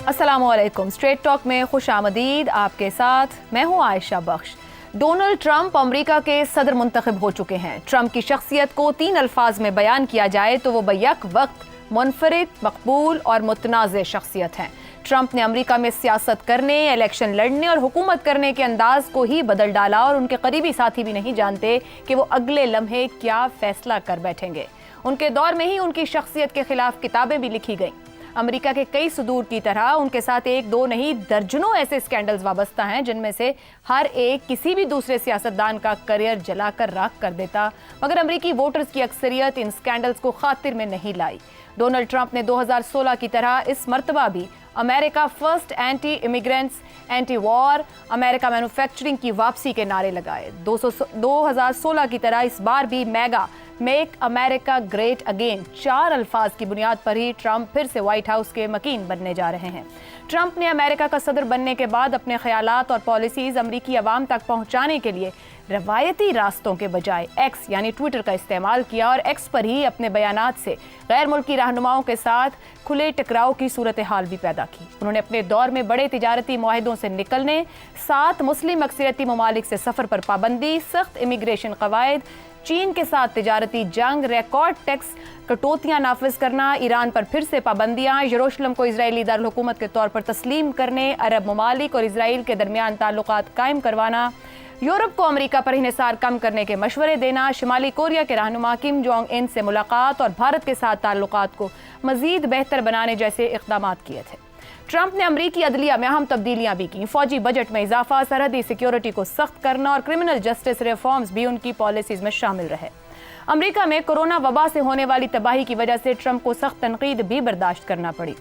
अस्सलाम वालेकुम। Straight talk में खुश आमदीद। आपके साथ मैं हूँ आयशा बख्श। डोनाल्ड ट्रंप अमेरिका के सदर मुंतखब हो चुके हैं। ट्रंप की शख्सियत को 3 अल्फाज में बयान किया जाए तो वो बैक वक्त मुनफरिद, मकबूल और मुतनाज़ शख्सियत हैं। ट्रंप ने अमेरिका में सियासत करने, इलेक्शन लड़ने और हुकूमत करने के अंदाज को ही बदल डाला और उनके करीबी साथी भी नहीं जानते कि वो अगले लम्हे क्या फैसला कर बैठेंगे। उनके दौर में ही उनकी शख्सियत के खिलाफ किताबें भी लिखी गईं। अमेरिका के कई सुदूर की तरह उनके साथ एक दो नहीं दर्जनों ऐसे स्कैंडल्स वाबस्ता हैं जिनमें से हर एक किसी भी दूसरे सियासतदान का करियर जलाकर राख कर देता, मगर अमेरिकी वोटर्स की अक्सरियत इन स्कैंडल्स को खातिर में नहीं लाई। डोनाल्ड ट्रंप ने 2016 की तरह इस मर्तबा भी America first, anti immigrants, anti war, America manufacturing की वापसी के नारे लगाए। 2016 की तरह इस बार भी mega make America great again 4 अल्फाज की बुनियाद पर ही ट्रंप फिर से व्हाइट हाउस के मकीन बनने जा रहे हैं। ट्रंप ने अमेरिका का सदर बनने के बाद अपने ख्यालात और पॉलिसीज अमरीकी अवाम तक पहुंचाने के लिए रवायती रास्तों के बजाय एक्स यानी ट्विटर का इस्तेमाल किया और एक्स पर ही अपने बयानात से गैर मुल्की रहनुमाओं के साथ खुले टकराव की सूरत हाल भी पैदा की। उन्होंने अपने दौर में बड़े तिजारती मुआहिदों से निकलने, 7 मुस्लिम अक्सरियती ममालिक से सफ़र पर पाबंदी, सख्त इमिग्रेशन कवायद, चीन के साथ तिजारती जंग, रिकॉर्ड टैक्स कटौतियां नाफिज करना, ईरान पर फिर से पाबंदियां, यरूशलेम को इजरायली दारुल-हुकूमत के तौर पर तस्लीम करने, अरब ममालिक और इसराइल के दरमियान ताल्लुकात कायम करवाना, यूरोप को अमेरिका पर इंहिसार कम करने के मशवरे देना, शिमाली कोरिया के रहनुमा किम जोंग इन से मुलाकात और भारत के साथ ताल्लुकात को मजीद बेहतर बनाने जैसे इक़दाम किए थे। ट्रंप ने अमरीकी अदलिया में अहम तब्दीलियां भी की। फौजी बजट में इजाफा, सरहदी सिक्योरिटी को सख्त करना और क्रिमिनल जस्टिस रिफॉर्म्स भी उनकी पॉलिसीज में शामिल रहे। अमरीका में कोरोना वबा से होने वाली तबाही की वजह से ट्रंप को सख्त तनकीद भी बर्दाश्त करना पड़ी।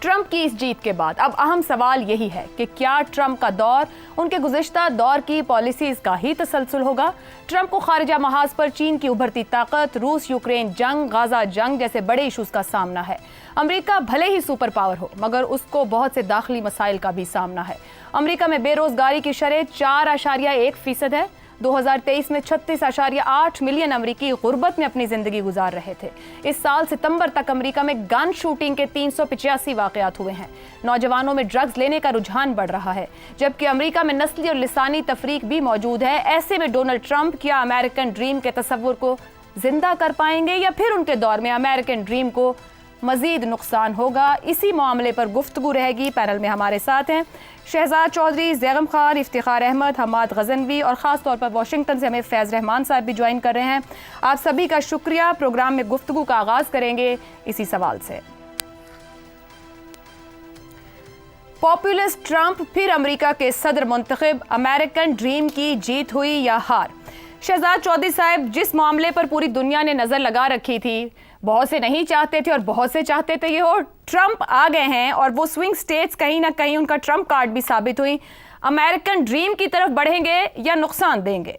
ट्रंप की इस जीत के बाद अब अहम सवाल यही है कि क्या ट्रंप का दौर उनके गुज़िश्ता दौर की पॉलिसीज का ही तसलसल होगा। ट्रंप को खारिजा महाज पर चीन की उभरती ताकत, रूस यूक्रेन जंग, गाजा जंग जैसे बड़े इशूज का सामना है। अमेरिका भले ही सुपर पावर हो मगर उसको बहुत से दाखिली मसाइल का भी सामना है। अमेरिका में बेरोजगारी की शरह 4.1% है। 2023 में 36.8 मिलियन अमरीकी गुर्बत में अपनी जिंदगी गुजार रहे थे। इस साल सितंबर तक अमरीका में गन शूटिंग के 385 वाकयात हुए हैं। नौजवानों में ड्रग्स लेने का रुझान बढ़ रहा है, जबकि अमरीका में नस्ली और लिसानी तफरीक भी मौजूद है। ऐसे में डोनाल्ड ट्रंप क्या अमेरिकन ड्रीम के तस्वुर को जिंदा कर पाएंगे या फिर उनके दौर में अमेरिकन ड्रीम को मजीद नुकसान होगा? इसी मामले पर गुफ्तगू रहेगी। पैनल में हमारे साथ हैं शहजाद चौधरी, जैगम खान, इफ्तिखार अहमद, हमाद गजनवी और ख़ास तौर पर वाशिंगटन से हमें फैज़ रहमान साहब भी ज्वाइन कर रहे हैं। आप सभी का शुक्रिया। प्रोग्राम में गुफ्तगू का आगाज़ करेंगे इसी सवाल से। पॉपुलिस्ट ट्रंप फिर अमेरिका के सदर मुंतखब, अमेरिकन ड्रीम की जीत हुई या हार? शहजाद चौधरी साहब, जिस मामले पर पूरी दुनिया ने नज़र लगा रखी थी, बहुत से नहीं चाहते थे और बहुत से चाहते थे ये हो, ट्रंप आ गए हैं और वो स्विंग स्टेट्स कहीं ना कहीं उनका ट्रंप कार्ड भी साबित हुई। अमेरिकन ड्रीम की तरफ बढ़ेंगे या नुकसान देंगे?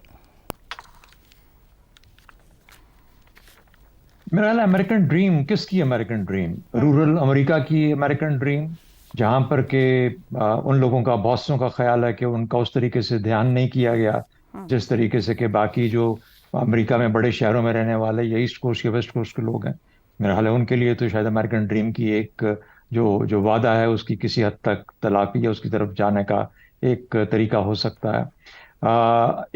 मेरा ख्याल अमेरिकन ड्रीम किसकी? अमेरिकन ड्रीम रूरल अमेरिका की अमेरिकन ड्रीम, जहां पर के उन लोगों का, बॉसों का ख्याल है कि उनका उस तरीके से ध्यान नहीं किया गया जिस तरीके से कि बाकी जो अमेरिका में बड़े शहरों में रहने वाले या ईस्ट कोस्ट के वेस्ट कोस्ट के लोग हैं। मेरा ख्याल है उनके लिए तो शायद अमेरिकन ड्रीम की एक जो वादा है उसकी किसी हद तक तलाफी या उसकी तरफ जाने का एक तरीका हो सकता है।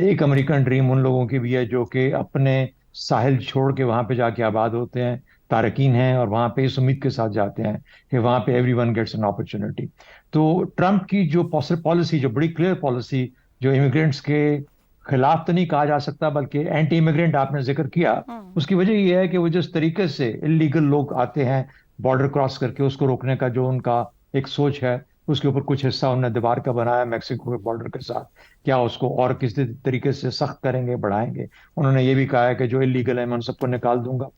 एक अमेरिकन ड्रीम उन लोगों की भी है जो कि अपने साहिल छोड़ के वहाँ पे जाके आबाद होते हैं, तारकीन हैं और वहाँ पे इस उम्मीद के साथ जाते हैं कि वहाँ पे एवरीवन गेट्स एन अपॉर्चुनिटी। तो ट्रंप की जो पॉलिसी, जो बड़ी क्लियर पॉलिसी, जो इमिग्रेंट्स के खिलाफ तो नहीं कहा जा सकता बल्कि एंटी इमिग्रेंट आपने जिक्र किया, उसकी वजह यह है कि वो जिस तरीके से इलीगल लोग आते हैं बॉर्डर क्रॉस करके, उसको रोकने का जो उनका एक सोच है, उसके ऊपर कुछ हिस्सा उन्होंने दीवार का बनाया मेक्सिको के बॉर्डर के साथ। क्या उसको और किस तरीके से सख्त करेंगे, बढ़ाएंगे? उन्होंने ये भी कहा है कि जो इलीगल है मैं उन सबको निकाल दूंगा।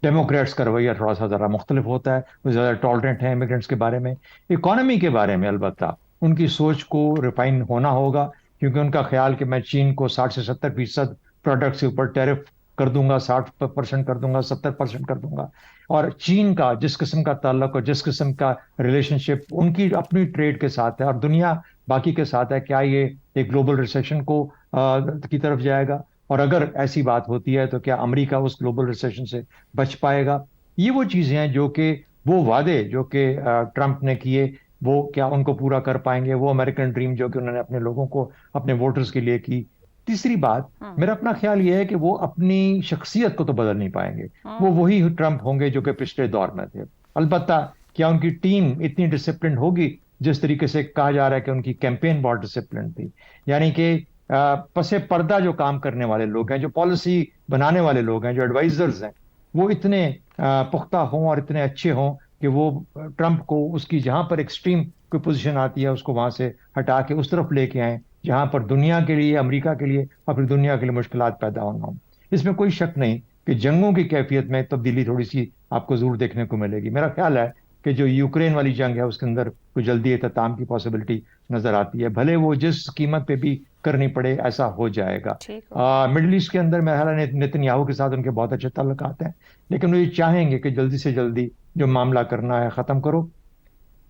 डेमोक्रेट्स का रवैया थोड़ा सा ज़रा मुख्तलिफ होता है, वो ज़्यादा टॉलरेंट है इमिग्रेंट्स के बारे में। इकोनॉमी के बारे में अलबत्ता उनकी सोच को रिफाइन होना होगा, क्योंकि उनका ख्याल कि मैं चीन को 60 से 70% प्रोडक्ट से ऊपर टैरिफ कर दूंगा, 60% कर दूंगा, 70% कर दूंगा। और चीन का जिस किस्म का ताल्लुक और जिस किस्म का रिलेशनशिप उनकी अपनी ट्रेड के साथ है और दुनिया बाकी के साथ है, क्या ये एक ग्लोबल रिसेशन को की तरफ जाएगा? और अगर ऐसी बात होती है तो क्या अमेरिका उस ग्लोबल रिसेशन से बच पाएगा? ये वो चीज़ें हैं जो कि वो वादे जो कि ट्रंप ने किए وہ کیا ان کو پورا کر پائیں گے، وہ امریکن ڈریم جو کہ انہوں نے اپنے لوگوں کو، اپنے ووٹرز کے لیے کی. تیسری بات میرا اپنا خیال یہ ہے کہ وہ اپنی شخصیت کو تو بدل نہیں پائیں گے. وہ وہی ٹرمپ ہوں گے جو کہ پچھلے دور میں تھے. البتہ کیا ان کی ٹیم اتنی ڈسپلنڈ ہوگی؟ جس طریقے سے کہا جا رہا ہے کہ ان کی کیمپین بہت ڈسپلنڈ تھی، یعنی کہ پس پردہ جو کام کرنے والے لوگ ہیں، جو پالیسی بنانے والے لوگ ہیں، جو ایڈوائزرز ہیں، وہ اتنے پختہ ہوں اور اتنے اچھے ہوں کہ وہ ٹرمپ کو اس کی جہاں پر ایکسٹریم کوئی پوزیشن آتی ہے اس کو وہاں سے ہٹا کے اس طرف لے کے آئیں جہاں پر دنیا کے لیے، امریکہ کے لیے اور پھر دنیا کے لیے مشکلات پیدا ہونا ہوں. اس میں کوئی شک نہیں کہ جنگوں کی کیفیت میں تبدیلی تھوڑی سی آپ کو ضرور دیکھنے کو ملے گی. میرا خیال ہے کہ جو یوکرین والی جنگ ہے اس کے اندر کوئی جلدی اختتام کی پاسبلٹی نظر آتی ہے، بھلے وہ جس قیمت پہ بھی کرنی پڑے ایسا ہو جائے گا. مڈل ایسٹ کے اندر میرا خیال ہے نیتن یاہو کے ساتھ ان کے بہت اچھے تعلقات ہیں، لیکن وہ یہ چاہیں گے کہ جلدی سے جلدی جو معاملہ کرنا ہے ختم کرو.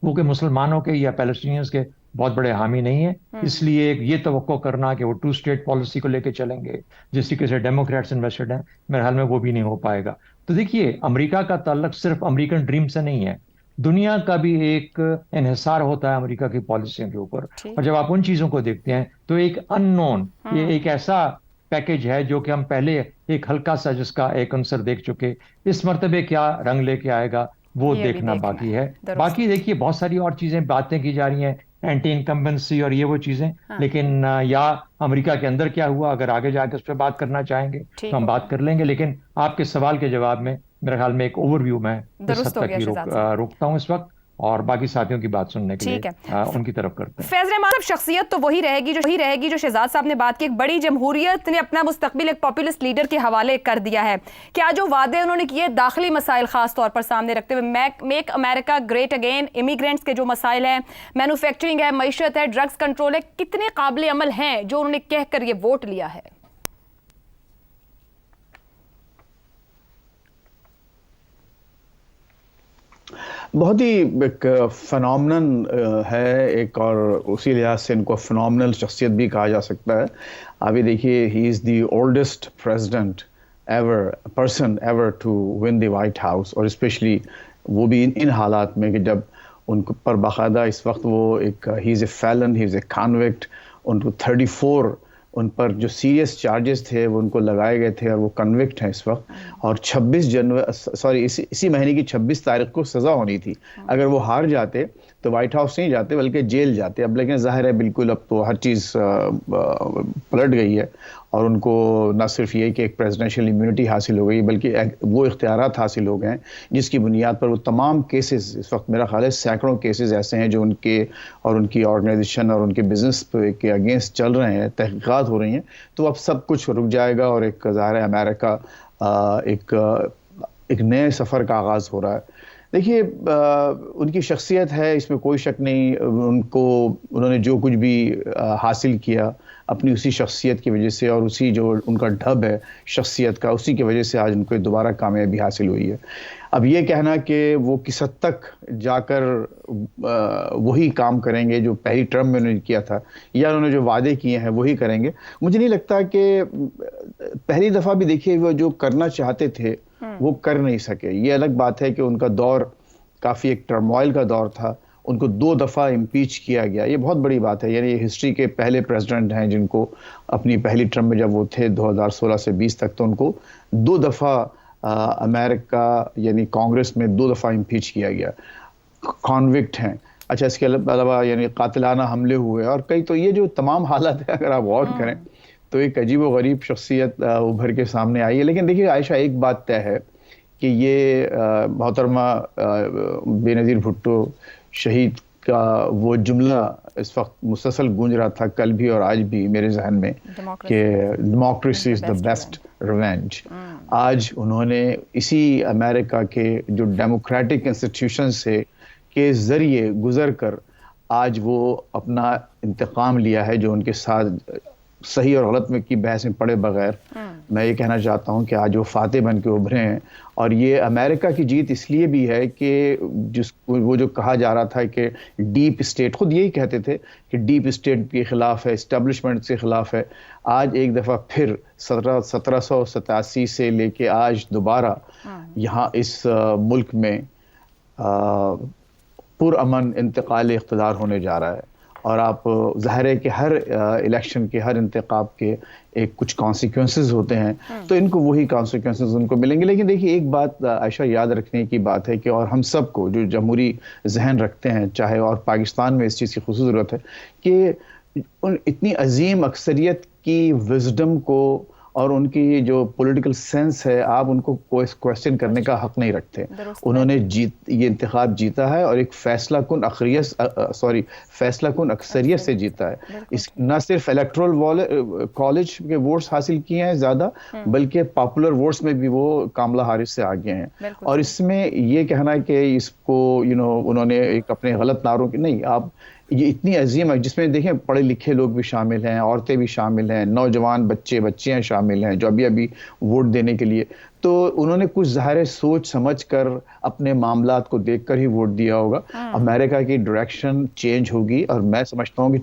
وہ کہ مسلمانوں کے یا پیلسٹینینز کے بہت بڑے حامی نہیں ہیں، اس لیے یہ توقع کرنا کہ وہ 2 اسٹیٹ پالیسی کو لے کے چلیں گے جس طریقے سے ڈیموکریٹس انویسٹڈ ہیں، میرے خیال میں وہ بھی نہیں ہو پائے گا. تو دیکھیے امریکہ کا تعلق صرف امریکن ڈریم سے نہیں ہے، دنیا کا بھی ایک انحصار ہوتا ہے امریکہ کی پالیسیوں کے اوپر. اور جب آپ ان چیزوں کو دیکھتے ہیں تو ایک ان نون، یہ ایک ایسا پیکج ہے جو کہ ہم پہلے ایک ہلکا سا جس کا ایک عنصر دیکھ چکے. اس مرتبے کیا رنگ لے کے آئے گا وہ دیکھنا باقی ہے. باقی دیکھیے بہت ساری اور چیزیں باتیں کی جا رہی ہیں، اینٹی انکمبنسی اور یہ وہ چیزیں، لیکن یا امریکہ کے اندر کیا ہوا، اگر آگے جا کے اس پہ بات کرنا چاہیں گے تو ہم بات کر لیں گے. لیکن آپ کے سوال کے جواب میں میرے خیال میں ایک اوور ویو میں اس حد تک ہی روکتا ہوں اس وقت، اور باقی ساتھیوں کی بات سننے کے لیے ان کی طرف کرتے ہیں. فیض رحمان، شخصیت تو وہی رہے گی جو شہزاد صاحب نے بات کی. ایک بڑی جمہوریت نے اپنا مستقبل ایک پاپولسٹ لیڈر کے حوالے کر دیا ہے. کیا جو وعدے انہوں نے کیے داخلی مسائل خاص طور پر سامنے رکھتے ہوئے، میک امریکہ گریٹ اگین، امیگرینٹس کے جو مسائل ہیں، مینوفیکچرنگ ہے، معیشت ہے، ڈرگز کنٹرول ہے، کتنے قابل عمل ہیں جو انہوں نے کہہ کر یہ ووٹ لیا ہے؟ بہت ہی ایک فنومنن ہے ایک، اور اسی لحاظ سے ان کو فنومنل شخصیت بھی کہا جا سکتا ہے. ابھی دیکھیے ہی is the oldest president person ever to win the White House, اور اسپیشلی وہ بھی ان حالات میں کہ جب ان پر باقاعدہ اس وقت وہ ایک ہی از اے فیلن، ہی از اے کانوکٹ. ان کو 34 ان پر جو سیریس چارجز تھے وہ ان کو لگائے گئے تھے اور وہ کنوکٹ ہیں اس وقت. اور 26 مہینے کی 26 تاریخ کو سزا ہونی تھی. اگر وہ ہار جاتے تو وائٹ ہاؤس نہیں جاتے بلکہ جیل جاتے. اب لیکن ظاہر ہے بالکل اب تو ہر چیز پلٹ گئی ہے، اور ان کو نہ صرف یہ کہ ایک پریزیڈنشیل امیونٹی حاصل ہو گئی بلکہ وہ اختیارات حاصل ہو گئے ہیں جس کی بنیاد پر وہ تمام کیسز، اس وقت میرا خیال ہے سینکڑوں کیسز ایسے ہیں جو ان کے اور ان کی آرگنائزیشن اور ان کے بزنس کے اگینسٹ چل رہے ہیں، تحقیقات ہو رہی ہیں. تو اب سب کچھ رک جائے گا اور ایک ظاہر ہے امریکہ ایک نئے سفر کا آغاز ہو رہا ہے. دیکھیے ان کی شخصیت ہے، اس میں کوئی شک نہیں. انہوں نے جو کچھ بھی حاصل کیا اپنی اسی شخصیت کی وجہ سے، اور اسی جو ان کا ڈھب ہے شخصیت کا، اسی کی وجہ سے آج ان کو دوبارہ کامیابی حاصل ہوئی ہے. اب یہ کہنا کہ وہ کس حد تک جا کر وہی کام کریں گے جو پہلی ٹرم میں انہوں نے کیا تھا، یا انہوں نے جو وعدے کیے ہیں وہی کریں گے، مجھے نہیں لگتا. کہ پہلی دفعہ بھی دیکھیے وہ جو کرنا چاہتے تھے وہ کر نہیں سکے. یہ الگ بات ہے کہ ان کا دور کافی ایک ٹرموائل کا دور تھا، ان کو 2 دفعہ امپیچ کیا گیا. یہ بہت بڑی بات ہے، یعنی یہ ہسٹری کے پہلے پریزیڈنٹ ہیں جن کو اپنی پہلی ٹرم میں جب وہ تھے 2016 سے 20 تک، تو ان کو 2 دفعہ امریکہ یعنی کانگریس میں 2 دفعہ امپیچ کیا گیا. کانوکٹ ہیں. اچھا اس کے علاوہ یعنی قاتلانہ حملے ہوئے اور کئی. تو یہ جو تمام حالات ہیں اگر آپ غور کریں تو ایک عجیب و غریب شخصیت ابھر کے سامنے آئی ہے. لیکن دیکھیے عائشہ، ایک بات طے ہے کہ یہ محترمہ بے نظیر بھٹو شہید کا وہ جملہ اس وقت مسلسل گونج رہا تھا کل بھی اور آج بھی میرے ذہن میں کہ democracy is the best revenge. آج انہوں نے اسی امریکہ کے جو ڈیموکریٹک انسٹیٹیوشن سے کے ذریعے گزر کر آج وہ اپنا انتقام لیا ہے، جو ان کے ساتھ صحیح اور غلط میں کی بحث میں پڑے بغیر میں یہ کہنا چاہتا ہوں کہ آج وہ فاتح بن کے ابھرے ہیں. اور یہ امریکہ کی جیت اس لیے بھی ہے کہ وہ جو کہا جا رہا تھا کہ ڈیپ اسٹیٹ، خود یہی کہتے تھے کہ ڈیپ اسٹیٹ کے خلاف ہے، اسٹیبلشمنٹ سے خلاف ہے. آج ایک دفعہ پھر 1787 سے لے کے آج دوبارہ یہاں اس ملک میں پرامن انتقال اقتدار ہونے جا رہا ہے، اور آپ ظاہر ہے کہ ہر الیکشن کے، ہر انتخاب کے ایک کچھ کانسیکوینسز ہوتے ہیں، تو ان کو وہی کانسیکوینسز ان کو ملیں گے. لیکن دیکھیے ایک بات عائشہ یاد رکھنے کی بات ہے کہ، اور ہم سب کو جو جمہوری ذہن رکھتے ہیں چاہے، اور پاکستان میں اس چیز کی خصوصی ضرورت ہے کہ اتنی عظیم اکثریت کی وزڈم کو اور ان کی جو پولیٹیکل سینس ہے، آپ ان کو کویسچن کرنے کا حق نہیں رکھتے. انہوں نے یہ انتخاب جیتا ہے اور ایک فیصلہ کن اکثریت سے جیتا ہے. نہ صرف الیکٹرل کالج کے ووٹس حاصل کیے ہیں زیادہ، بلکہ پاپولر ووٹس میں بھی وہ کاملا ہارس سے آگے ہیں. اور اس میں یہ کہنا کہ اس کو انہوں نے ایک اپنے غلط نعروں کی نہیں، آپ یہ اتنی عظیم ہے جس میں دیکھیں پڑھے لکھے لوگ بھی شامل ہیں، عورتیں بھی شامل ہیں، نوجوان بچیاں شامل ہیں جو ابھی ووٹ دینے کے لیے، تو انہوں نے کچھ ظاہر سوچ سمجھ کر اپنے معاملات کو دیکھ کر ہی ووٹ دیا ہوگا. امریکہ کی ڈائریکشن چینج ہوگی، اور میں سمجھتا ہوں کہ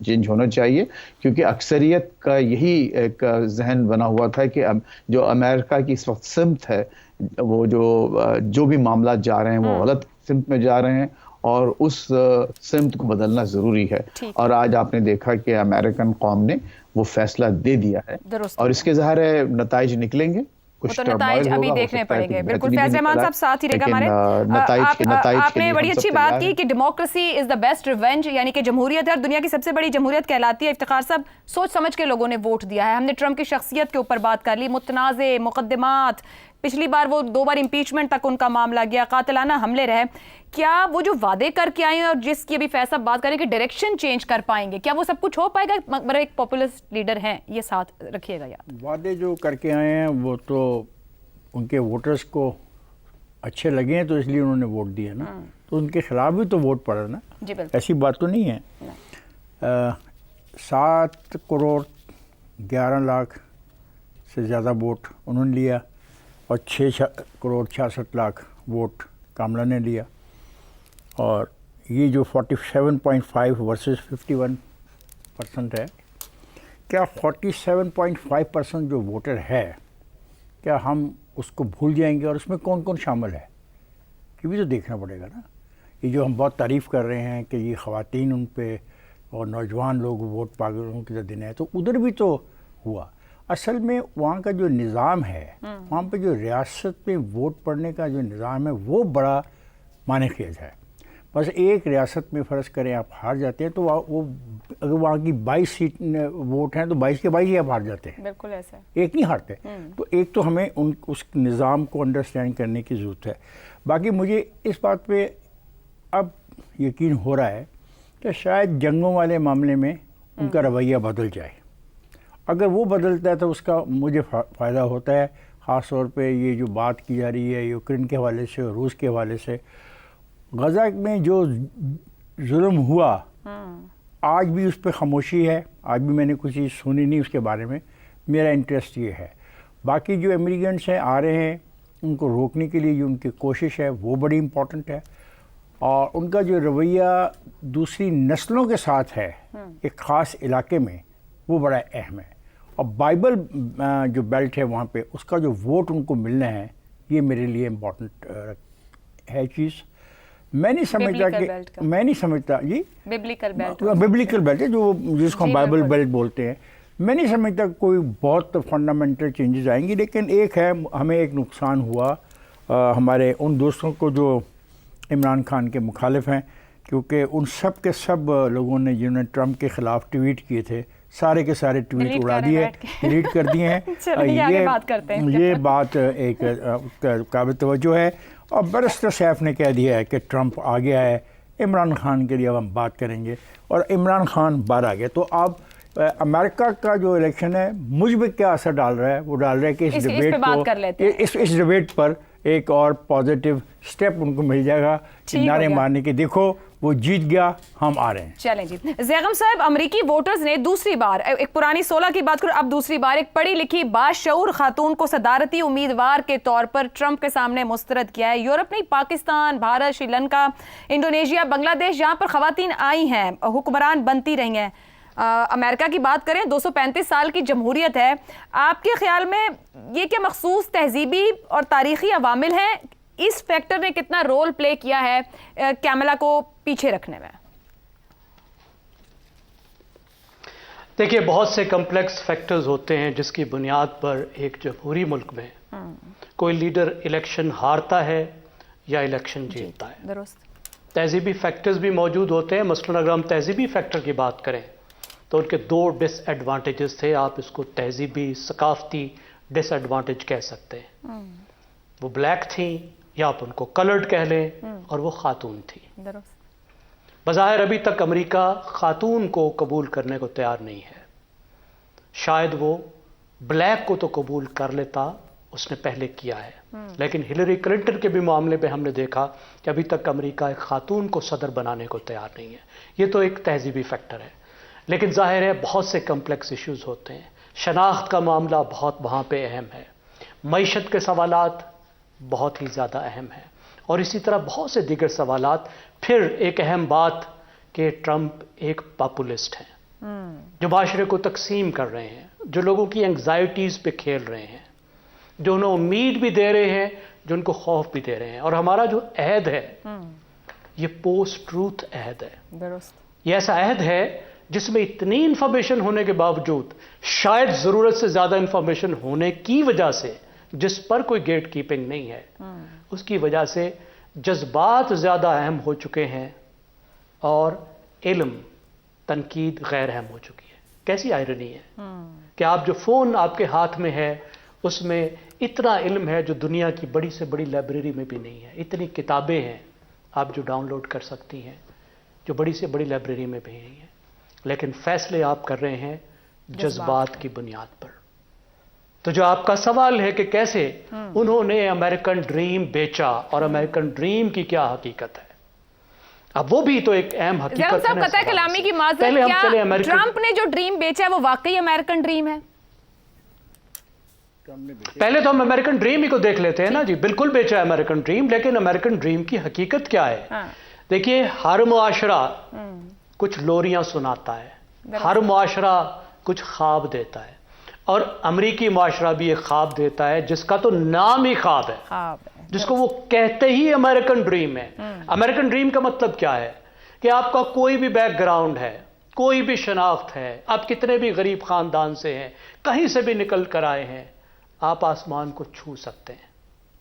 چینج ہونا چاہیے، کیونکہ اکثریت کا یہی ایک ذہن بنا ہوا تھا کہ جو امریکہ کی اس وقت سمت ہے، وہ جو بھی معاملات جا رہے ہیں وہ غلط سمت میں جا رہے ہیں، اور اس سمت کو بدلنا ضروری ہے. اور آج آپ نے دیکھا کہ امریکن قوم نے وہ فیصلہ دے دیا ہے، اور اس کے ظاہر ہے نتائج نکلیں گے. تو نتائج ابھی دیکھنے پڑیں گے. بالکل فیض رحمان صاحب ساتھ ہی رہے گا ہمارے. آپ نے بڑی اچھی بات کی کہ democracy is the best revenge, یعنی کہ جمہوریت ہے اور دنیا کی سب سے بڑی جمہوریت کہلاتی ہے. افتخار صاحب سوچ سمجھ کے لوگوں نے ووٹ دیا ہے. ہم نے ٹرمپ کی شخصیت کے اوپر بات کر لی، متنازع مقدمات، پچھلی بار وہ 2 بار امپیچمنٹ تک ان کا معاملہ گیا، قاتلانہ حملے رہے. کیا وہ جو وعدے کر کے آئے ہیں اور جس کی ابھی فیصلہ بات کریں کہ ڈائریکشن چینج کر پائیں گے، کیا وہ سب کچھ ہو پائے گا؟ مگر ایک پاپولسٹ لیڈر ہیں، یہ ساتھ رکھیے گا یاد. وعدے جو کر کے آئے ہیں وہ تو ان کے ووٹرز کو اچھے لگے ہیں، تو اس لیے انہوں نے ووٹ دیا نا، تو ان کے خلاف بھی تو ووٹ پڑا نا. جی بالکل، ایسی بات تو نہیں ہے. 7 کروڑ 11 لاکھ سے زیادہ ووٹ انہوں نے لیا، اور 6 کروڑ 66 لاکھ ووٹ کاملا نے لیا. اور یہ جو 47.5 ورسز 51% ہے، کیا 47.5% جو ووٹر ہے، کیا ہم اس کو بھول جائیں گے؟ اور اس میں کون کون شامل ہے یہ بھی تو دیکھنا پڑے گا نا. یہ جو ہم بہت تعریف کر رہے ہیں کہ یہ خواتین ان پہ اور نوجوان لوگ ووٹ پاگلوں کی طرح دینے ہیں، تو ادھر بھی تو ہوا. اصل میں وہاں کا جو نظام ہے، وہاں پہ جو ریاست میں ووٹ پڑنے کا جو نظام ہے وہ بڑا معنی خیز ہے. بس ایک ریاست میں فرض کریں آپ ہار جاتے ہیں، تو وہ اگر وہاں کی 22 سیٹ ووٹ ہیں تو 22 کے 22 ہی آپ ہار جاتے ہیں. بالکل ایسا ایک نہیں ہارتے. تو ایک تو ہمیں اس نظام کو انڈرسٹینڈ کرنے کی ضرورت ہے. باقی مجھے اس بات پہ اب یقین ہو رہا ہے کہ شاید جنگوں والے معاملے میں ان کا رویہ بدل جائے. اگر وہ بدلتا ہے تو اس کا مجھے فائدہ ہوتا ہے. خاص طور پہ یہ جو بات کی جا رہی ہے یوکرین کے حوالے سے اور روس کے حوالے سے، غزہ میں جو ظلم ہوا، آج بھی اس پہ خاموشی ہے. آج بھی میں نے کچھ چیز سنی نہیں اس کے بارے میں. میرا انٹرسٹ یہ ہے. باقی جو امیگرینٹس ہیں آ رہے ہیں، ان کو روکنے کے لیے جو ان کی کوشش ہے وہ بڑی امپورٹنٹ ہے. اور ان کا جو رویہ دوسری نسلوں کے ساتھ ہے ایک خاص علاقے میں، وہ بڑا اہم ہے. اور بائبل جو بیلٹ ہے وہاں پہ اس کا جو ووٹ ان کو ملنا ہے، یہ میرے لیے امپورٹنٹ ہے چیز. میں نہیں سمجھتا جی ببلیکل بیلٹ ہے جو جس کو ہم بائبل بیلٹ بولتے ہیں. میں نہیں سمجھتا کوئی بہت فنڈامنٹل چینجز آئیں گی. لیکن ایک ہے، ہمیں ایک نقصان ہوا ہمارے ان دوستوں کو جو عمران خان کے مخالف ہیں، کیونکہ ان سب کے سب لوگوں نے جنہوں نے ٹرمپ کے خلاف ٹویٹ کیے تھے، سارے کے سارے ٹویٹ اڑا دیے، ڈیلیٹ کر دیے ہیں. یہ بات ایک قابل توجہ ہے. اور برسٹر سیف نے کہہ دیا ہے کہ ٹرمپ آ گیا ہے، عمران خان کے لیے اب ہم بات کریں گے، اور عمران خان باہر آ گیا. تو اب امریکہ کا جو الیکشن ہے مجھ پہ کیا اثر ڈال رہا ہے؟ وہ ڈال رہا ہے کہ اس ڈبیٹ پر ایک اور پازیٹیو سٹیپ ان کو مل جائے گا، نعرے مارنے کے دیکھو وہ جیت گیا، ہم آ رہے ہیں. چلیں جی. زیغم صاحب، امریکی ووٹرز نے دوسری بار، ایک پرانی 16 کی بات کرو، اب دوسری بار ایک پڑھی لکھی باشعور خاتون کو صدارتی امیدوار کے طور پر ٹرمپ کے سامنے مسترد کیا ہے. یورپ نہیں، پاکستان، بھارت، شری لنکا، انڈونیشیا، بنگلہ دیش، جہاں پر خواتین آئی ہیں، حکمران بنتی رہی ہیں. امریکہ کی بات کریں، 235 سال کی جمہوریت ہے. آپ کے خیال میں یہ کیا مخصوص تہذیبی اور تاریخی عوامل ہیں इस फैक्टर ने कितना रोल प्ले किया है कैमला को पीछे रखने में? देखिए, बहुत से कम्प्लेक्स फैक्टर्स होते हैं जिसकी बुनियाद पर एक जमहूरी मुल्क में कोई लीडर इलेक्शन हारता है या इलेक्शन जीतता है। दुरुस्त। तहजीबी फैक्टर्स भी मौजूद होते हैं। मसलन अगर हम तहजीबी फैक्टर की बात करें तो उनके दो डिसएडवांटेजेस थे। आप इसको तहजीबी सकाफती डिसएडवांटेज कह सकते हैं। वो ब्लैक थी या आप उनको कलर्ड कह लें, और वो खातून थी। दुरुस्त। बज़ाहिर अभी तक अमेरिका खातून को कबूल करने को तैयार नहीं है। शायद वो ब्लैक को तो कबूल कर लेता, उसने पहले किया है, लेकिन हिलरी क्लिंटन के भी मामले पे हमने देखा कि अभी तक अमेरिका एक खातून को सदर बनाने को तैयार नहीं है। ये तो एक तहजीबी फैक्टर है, लेकिन जाहिर है बहुत से कम्प्लेक्स इश्यूज होते हैं। शनाख्त का मामला बहुत वहाँ पे अहम है, मईशत के सवालात बहुत ही ज़्यादा अहम है, और इसी तरह बहुत से दीगर सवालात। फिर एक अहम बात कि ट्रंप एक पॉपुलिस्ट हैं जो माशरे को तकसीम कर रहे हैं, जो लोगों की एंग्जाइटीज़ पे खेल रहे हैं, जो उन्हें उम्मीद भी दे रहे हैं, जो उनको खौफ भी दे रहे हैं। और हमारा जो अहद है ये पोस्ट ट्रूथ अहद है। ये ऐसा अहद है जिसमें इतनी इंफॉर्मेशन होने के बावजूद, शायद ज़रूरत से ज़्यादा इंफॉर्मेशन होने की वजह से, जिस पर कोई गेट कीपिंग नहीं है, उसकी वजह से जज्बात ज़्यादा अहम हो चुके हैं और इल्म तनकीद गैर अहम हो चुकी है। कैसी आयरनी है कि आप जो फ़ोन आपके हाथ में है उसमें इतना इल्म है जो दुनिया की बड़ी से बड़ी लाइब्रेरी में भी नहीं है। इतनी किताबें हैं आप जो डाउनलोड कर सकती हैं जो बड़ी से बड़ी लाइब्रेरी में भी नहीं है, लेकिन फैसले आप कर रहे हैं जज्बात की बुनियाद पर। तो जो आपका सवाल है कि कैसे उन्होंने अमेरिकन ड्रीम बेचा और अमेरिकन ड्रीम की क्या हकीकत है, अब वो भी तो एक अहम हकीकत है। पता है कलामी की माजरत, क्या ट्रंप ने जो ड्रीम बेचा है वो वाकई अमेरिकन ड्रीम है? पहले तो हम अमेरिकन ड्रीम ही को देख लेते हैं ना जी। बिल्कुल बेचा है अमेरिकन ड्रीम, लेकिन अमेरिकन ड्रीम की हकीकत क्या है? देखिए, हर मुआशरा कुछ लोरियां सुनाता है, हर मुआशरा कुछ ख्वाब देता है, और अमरीकी मुआशरा भी एक ख्वाब देता है जिसका तो नाम ही ख्वाब है, जिसको वो कहते ही अमेरिकन ड्रीम है। अमेरिकन ड्रीम का मतलब क्या है कि आपका कोई भी बैकग्राउंड है, कोई भी शनाख्त है, आप कितने भी गरीब खानदान से हैं, कहीं से भी निकल कर आए हैं, आप आसमान को छू सकते हैं।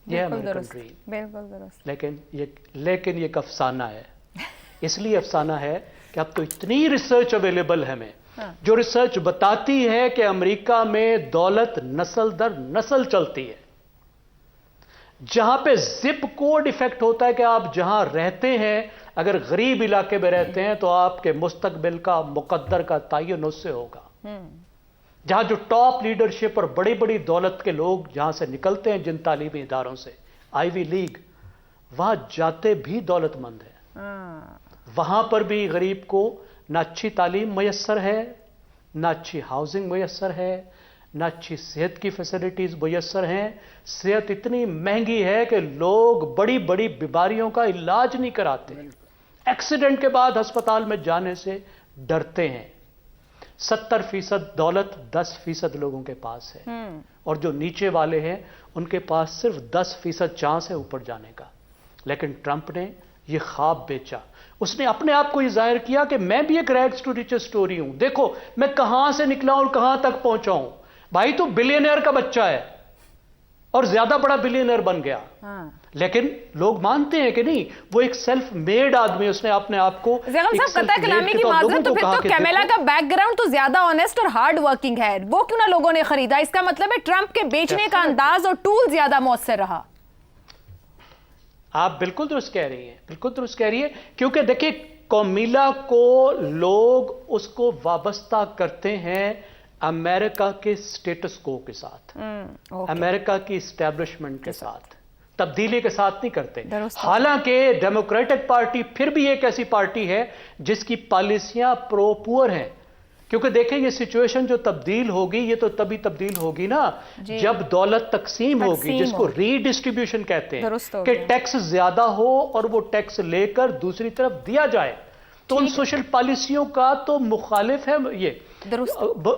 यह है अमेरिकन ड्रीम। बिल्कुल दुरुस्त। लेकिन ये एक अफसाना है। इसलिए अफसाना है कि अब तो इतनी रिसर्च अवेलेबल है हमें, जो रिसर्च बताती है कि अमेरिका में दौलत नस्ल दर नस्ल चलती है। जहां पे जिप कोड इफेक्ट होता है कि आप जहां रहते हैं, अगर गरीब इलाके में रहते हैं तो आपके मुस्तकबिल का मुकद्दर का तयन उससे होगा। जहां जो टॉप लीडरशिप और बड़ी बड़ी दौलत के लोग जहां से निकलते हैं, जिन तालीमी इदारों से, आईवी लीग, वहां जाते भी दौलतमंद है। वहां पर भी गरीब को ना अच्छी तालीम मैसर है, ना अच्छी हाउसिंग मैसर है, ना अच्छी सेहत की फैसिलिटीज मैसर हैं। सेहत इतनी महंगी है कि लोग बड़ी बड़ी बीमारियों का इलाज नहीं कराते, एक्सीडेंट के बाद अस्पताल में जाने से डरते हैं। 70% दौलत 10% लोगों के पास है, और जो नीचे वाले हैं उनके पास सिर्फ 10% चांस है ऊपर जाने का। लेकिन ट्रंप ने ये ख्वाब बेचा। उसने अपने आप को ये जाहिर किया कि मैं भी एक रैग्स टू रिचेस स्टोरी हूं, देखो मैं कहां से निकला और कहां तक पहुंचा हूं। भाई तो बिलियनर का बच्चा है और ज्यादा बड़ा बिलियनर बन गया। लेकिन लोग मानते हैं कि नहीं, वो एक सेल्फ मेड आदमी, उसने अपने आप को कलामी की माजरत, तो फिर तो कैमेला का बैकग्राउंड तो ज्यादा ऑनेस्ट और हार्ड वर्किंग है, वो क्यों ना लोगों ने खरीदा? इसका मतलब है ट्रंप के बेचने का अंदाज और टूल ज्यादा मौसर रहा। आप बिल्कुल दुरुस्त कह रही हैं, बिल्कुल दुरुस्त कह रही है, क्योंकि देखिए कैमिला को लोग उसको वाबस्ता करते हैं अमेरिका के स्टेटस को के साथ, अमेरिका की एस्टैब्लिशमेंट के साथ, तब्दीली के साथ नहीं करते। हालांकि डेमोक्रेटिक पार्टी फिर भी एक ऐसी पार्टी है जिसकी पॉलिसियां प्रो पुअर हैं, क्योंकि देखें ये सिचुएशन जो तब्दील होगी, ये तो तभी तब्दील होगी ना जब दौलत तकसीम होगी, जिसको रीडिस्ट्रीब्यूशन कहते हैं, कि टैक्स ज्यादा हो और वो टैक्स लेकर दूसरी तरफ दिया जाए। तो उन सोशल पॉलिसियों का तो मुखालिफ है, ये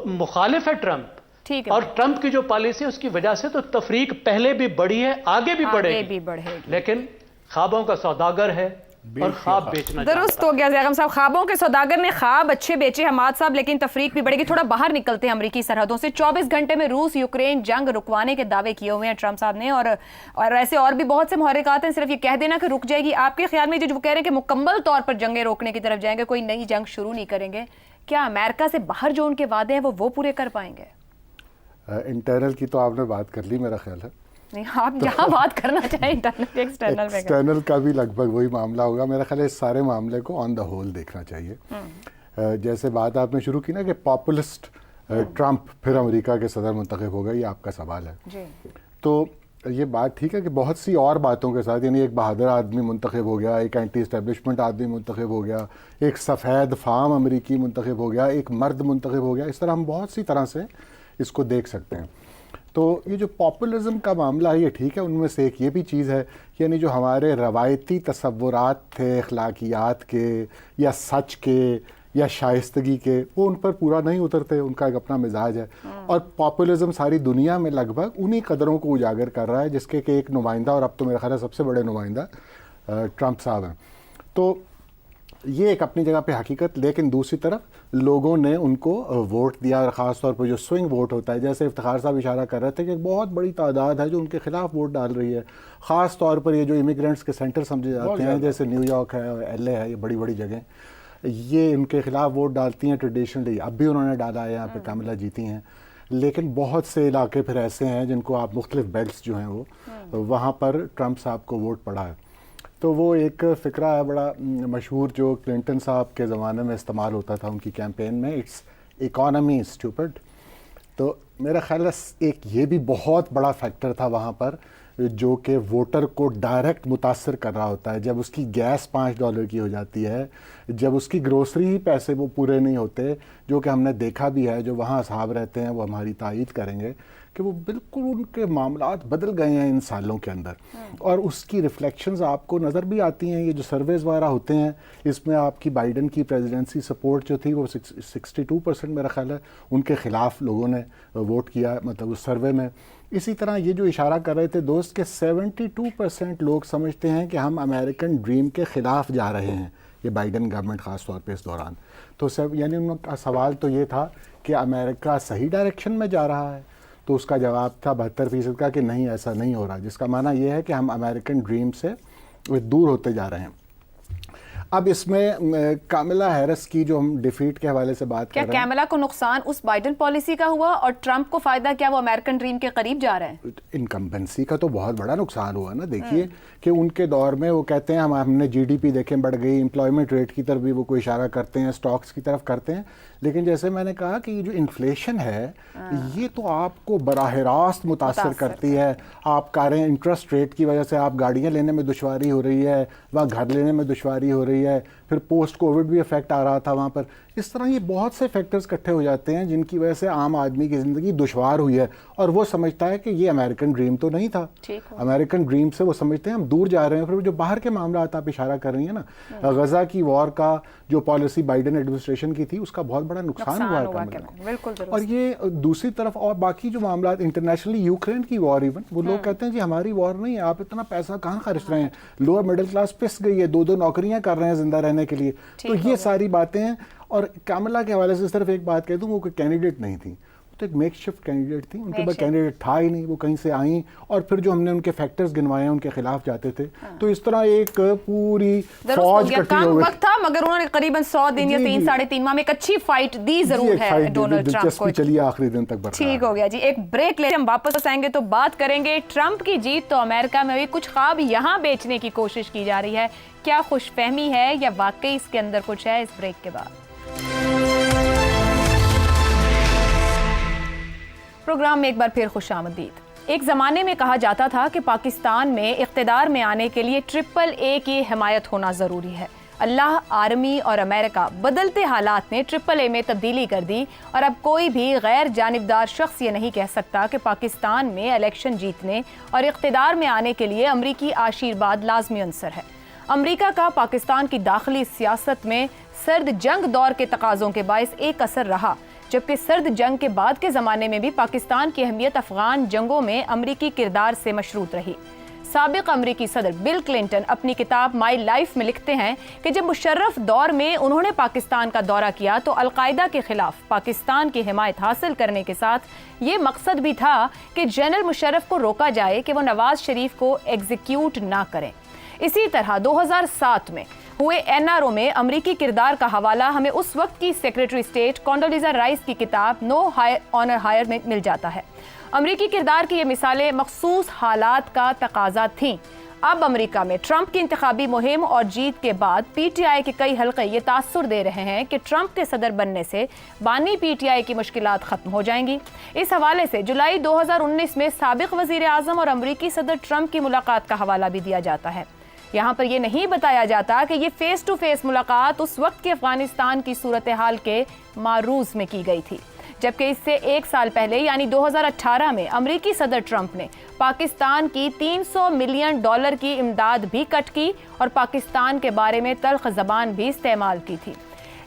मुखालिफ है ट्रंप। ٹھیک ہے. اور ٹرمپ کی جو پالیسی ہے اس کی وجہ سے تو تفریق پہلے بھی بڑھی ہے, آگے بھی بڑھے گی, لیکن خوابوں کا سوداگر ہے اور خواب بیچنا درست ہو گیا زیغم صاحب, خوابوں کے سوداگر نے خواب اچھے بیچے حماد صاحب, لیکن تفریق بھی بڑھے گی. تھوڑا باہر نکلتے ہیں امریکی سرحدوں سے. 24 گھنٹے میں روس یوکرین جنگ رکوانے کے دعوے کیے ہوئے ہیں ٹرمپ صاحب نے, اور ایسے اور بھی بہت سے محرکات ہیں. صرف یہ کہہ دینا کہ رک جائے گی, آپ کے خیال میں جو وہ کہہ رہے ہیں کہ مکمل طور پر جنگیں روکنے کی طرف جائیں گے, کوئی نئی جنگ شروع نہیں کریں گے, کیا امریکہ سے باہر جو ان کے وعدے ہیں وہ پورے کر پائیں گے؟ انٹرنل کی تو آپ نے بات کر لی میرا خیال ہے. نہیں, آپ جہاں بات کرنا چاہیں ایکسٹرنل کا بھی لگ بھگ وہی معاملہ ہوگا. میرا خیال ہے اس سارے معاملے کو آن دا ہول دیکھنا چاہیے. جیسے بات آپ نے شروع کی نا کہ پاپولسٹ ٹرمپ پھر امریکہ کے صدر منتخب ہو گئے, یہ آپ کا سوال ہے. تو یہ بات ٹھیک ہے کہ بہت سی اور باتوں کے ساتھ, یعنی ایک بہادر آدمی منتخب ہو گیا, ایک اینٹی اسٹیبلشمنٹ آدمی منتخب ہو گیا, ایک سفید فام امریکی منتخب ہو گیا, ایک مرد منتخب ہو گیا. اس طرح ہم بہت سی طرح سے اس کو دیکھ سکتے ہیں. تو یہ جو پاپولزم کا معاملہ ہے یہ ٹھیک ہے, ان میں سے ایک یہ بھی چیز ہے, یعنی جو ہمارے روایتی تصورات تھے اخلاقیات کے یا سچ کے یا شائستگی کے, وہ ان پر پورا نہیں اترتے, ان کا ایک اپنا مزاج ہے. اور پاپولزم ساری دنیا میں لگ بھگ انہی قدروں کو اجاگر کر رہا ہے جس کے کہ ایک نمائندہ, اور اب تو میرا خیال ہے سب سے بڑے نمائندہ ٹرمپ صاحب ہیں. تو یہ ایک اپنی جگہ پہ حقیقت, لیکن دوسری طرف لوگوں نے ان کو ووٹ دیا, اور خاص طور پہ جو سوئنگ ووٹ ہوتا ہے, جیسے افتخار صاحب اشارہ کر رہے تھے کہ ایک بہت بڑی تعداد ہے جو ان کے خلاف ووٹ ڈال رہی ہے. خاص طور پر یہ جو امیگرینٹس کے سینٹر سمجھے جاتے ہیں جیسے نیو یارک ہے, ایل اے ہے, یہ بڑی بڑی جگہیں, یہ ان کے خلاف ووٹ ڈالتی ہیں ٹریڈیشنلی. اب بھی انہوں نے ڈالا ہے, یہاں پہ کاملا جیتی ہیں. لیکن بہت سے علاقے پھر ایسے ہیں جن کو آپ مختلف بیلٹس جو ہیں وہ وہاں پر ٹرمپ صاحب کو ووٹ پڑا ہے. تو وہ ایک فقرہ ہے بڑا مشہور جو کلنٹن صاحب کے زمانے میں استعمال ہوتا تھا ان کی کیمپین میں, اٹس اکانومی اسٹوپڈ. تو میرا خیال ہے ایک یہ بھی بہت بڑا فیکٹر تھا وہاں پر جو کہ ووٹر کو ڈائریکٹ متاثر کر رہا ہوتا ہے. جب اس کی گیس $5 کی ہو جاتی ہے, جب اس کی گروسری ہی پیسے وہ پورے نہیں ہوتے, جو کہ ہم نے دیکھا بھی ہے, جو وہاں اصحاب رہتے ہیں وہ ہماری تائید کریں گے کہ وہ بالکل ان کے معاملات بدل گئے ہیں ان سالوں کے اندر, اور اس کی ریفلیکشنز آپ کو نظر بھی آتی ہیں. یہ جو سرویز وغیرہ ہوتے ہیں اس میں آپ کی بائیڈن کی پریزیڈنسی سپورٹ جو تھی وہ 62% میرا خیال ہے ان کے خلاف لوگوں نے ووٹ کیا, مطلب اس سروے میں. اسی طرح یہ جو اشارہ کر رہے تھے دوست کہ 72% لوگ سمجھتے ہیں کہ ہم امریکن ڈریم کے خلاف جا رہے ہیں, یہ بائیڈن گورنمنٹ خاص طور پہ اس دوران. تو یعنی ان کا سوال تو یہ تھا کہ امریکہ صحیح ڈائریکشن میں جا رہا ہے, تو اس کا جواب تھا 72% کا کہ نہیں, ایسا نہیں ہو رہا, جس کا معنی یہ ہے کہ ہم امریکن ڈریم سے دور ہوتے جا رہے ہیں. اب اس میں کاملا ہیرس کی جو ہم ڈیفیٹ کے حوالے سے بات کر رہے ہیں, کیا کاملا کو نقصان اس بائیڈن پالیسی کا ہوا اور ٹرمپ کو فائدہ, کیا وہ امریکن ڈریم کے قریب جا رہے ہیں؟ انکمبنسی کا تو بہت بڑا نقصان ہوا نا. دیکھیے کہ ان کے دور میں وہ کہتے ہیں ہم نے جی ڈی پی دیکھیں بڑھ گئی, امپلائمنٹ ریٹ کی طرف بھی وہ کوئی اشارہ کرتے ہیں, سٹاکس کی طرف کرتے ہیں, لیکن جیسے میں نے کہا کہ یہ جو انفلیشن ہے یہ تو آپ کو براہ راست متاثر کرتی ہے. آپ کاریں, انٹرسٹ ریٹ کی وجہ سے آپ گاڑیاں لینے میں دشواری ہو رہی ہے, وہاں گھر لینے میں دشواری ہو رہی ہے, پھر پوسٹ کووڈ بھی افیکٹ آ رہا تھا وہاں پر. اس طرح یہ بہت سے فیکٹرز اکٹھے ہو جاتے ہیں جن کی وجہ سے عام آدمی کی زندگی دشوار ہوئی ہے, اور وہ سمجھتا ہے کہ یہ امریکن ڈریم تو نہیں تھا. امریکن ڈریم سے وہ سمجھتے ہیں ہم دور جا رہے ہیں. پھر جو باہر کے معاملات آپ اشارہ کر رہی ہیں نا, غزہ کی وار کا جو پالیسی بائیڈن ایڈمنسٹریشن کی تھی اس کا بہت بڑا نقصان ہوا ہے. اور یہ دوسری طرف اور باقی جو معاملات انٹرنیشنلی, یوکرین کی وار ایون, وہ لوگ کہتے ہیں جی ہماری وار نہیں ہے, آپ اتنا پیسہ کہاں خرچ رہے ہیں, لوور مڈل کلاس پس گئی ہے, 2 نوکریاں کر رہے ہیں زندہ رہنے کے لیے. تو یہ ساری باتیں ہیں. اور کاملا کے حوالے سے صرف ایک بات کہہ دوں, وہ کوئی کینڈیڈیٹ نہیں تھی, تو ایک میک شفٹ کینڈیڈیٹ تھی, ان کے پاس کینڈیڈیٹ تھا ہی نہیں, وہ کہیں سے آئیں, اور پھر جو ہم نے ان کے فیکٹرز گنوائے ہیں ان کے خلاف جاتے تھے. تو اس طرح ایک پوری فوج کٹھی ہو گئی. وقت تھا مگر انہوں نے قریباً 100 دن یا 3-3.5 ماہ میں ایک اچھی فائٹ دی ضرور ہے ڈونلڈ ٹرمپ کو. چلیے آخری دن تک برقرار. ٹھیک ہو گیا جی, ایک بریک لے, ہم واپس آئیں گے تو بات کریں گے ٹرمپ کی جیت تو امریکہ میں بھی کچھ خواب یہاں بیچنے کی کوشش کی جا رہی ہے, کیا خوش فہمی ہے یا واقعی اس کے اندر کچھ ہے؟ اس بریک کے بعد پروگرام میں ایک بار پھر خوش آمدید. ایک زمانے میں کہا جاتا تھا کہ پاکستان میں اقتدار میں آنے کے لیے AAA کی حمایت ہونا ضروری ہے. اللہ, آرمی اور امریکہ بدلتے حالات نے AAA میں تبدیلی کر دی, اور اب کوئی بھی غیر جانبدار شخص یہ نہیں کہہ سکتا کہ پاکستان میں الیکشن جیتنے اور اقتدار میں آنے کے لیے امریکی آشیرواد لازمی عنصر ہے. امریکہ کا پاکستان کی داخلی سیاست میں سرد جنگ دور کے تقاضوں کے باعث ایک اثر رہا जबकि सर्द जंग के बाद के ज़माने में भी पाकिस्तान की अहमियत अफगान जंगों में अमरीकी किरदार से मशरूत रही। साबिक अमरीकी सदर बिल क्लिंटन अपनी किताब माई लाइफ में लिखते हैं कि जब मुशर्रफ दौर में उन्होंने पाकिस्तान का दौरा किया तो अलकायदा के खिलाफ पाकिस्तान की हिमायत हासिल करने के साथ ये मकसद भी था कि जनरल मुशर्रफ को रोका जाए कि वो नवाज शरीफ को एग्जीक्यूट ना करें। इसी तरह 2007 में हुए एनआरओ में अमरीकी किरदार का हवाला हमें उस वक्त की सेक्रेटरी स्टेट कोंडोलीजा राइस की किताब नो ऑनर हायर में मिल जाता है। अमरीकी किरदार की ये मिसालें मखसूस हालात का तकाजा थीं। अब अमेरिका में ट्रंप की इंतखाबी मुहिम और जीत के बाद पीटीआई के कई हलके ये तासुर दे रहे हैं कि ट्रंप के सदर बनने से बानी पीटीआई की मुश्किलात खत्म हो जाएंगी। इस हवाले से जुलाई 2019 में साबिक वजीर आजम और अमरीकी सदर ट्रंप की मुलाकात का हवाला भी दिया जाता है। यहाँ पर यह नहीं बताया जाता कि ये फेस टू फेस मुलाकात उस वक्त के अफगानिस्तान की सूरत हाल के मारूज में की गई थी, जबकि इससे एक साल पहले यानी 2018 में अमरीकी सदर ट्रंप ने पाकिस्तान की $300 मिलियन की इमदाद भी कट की और पाकिस्तान के बारे में तल्ख ज़बान भी इस्तेमाल की थी।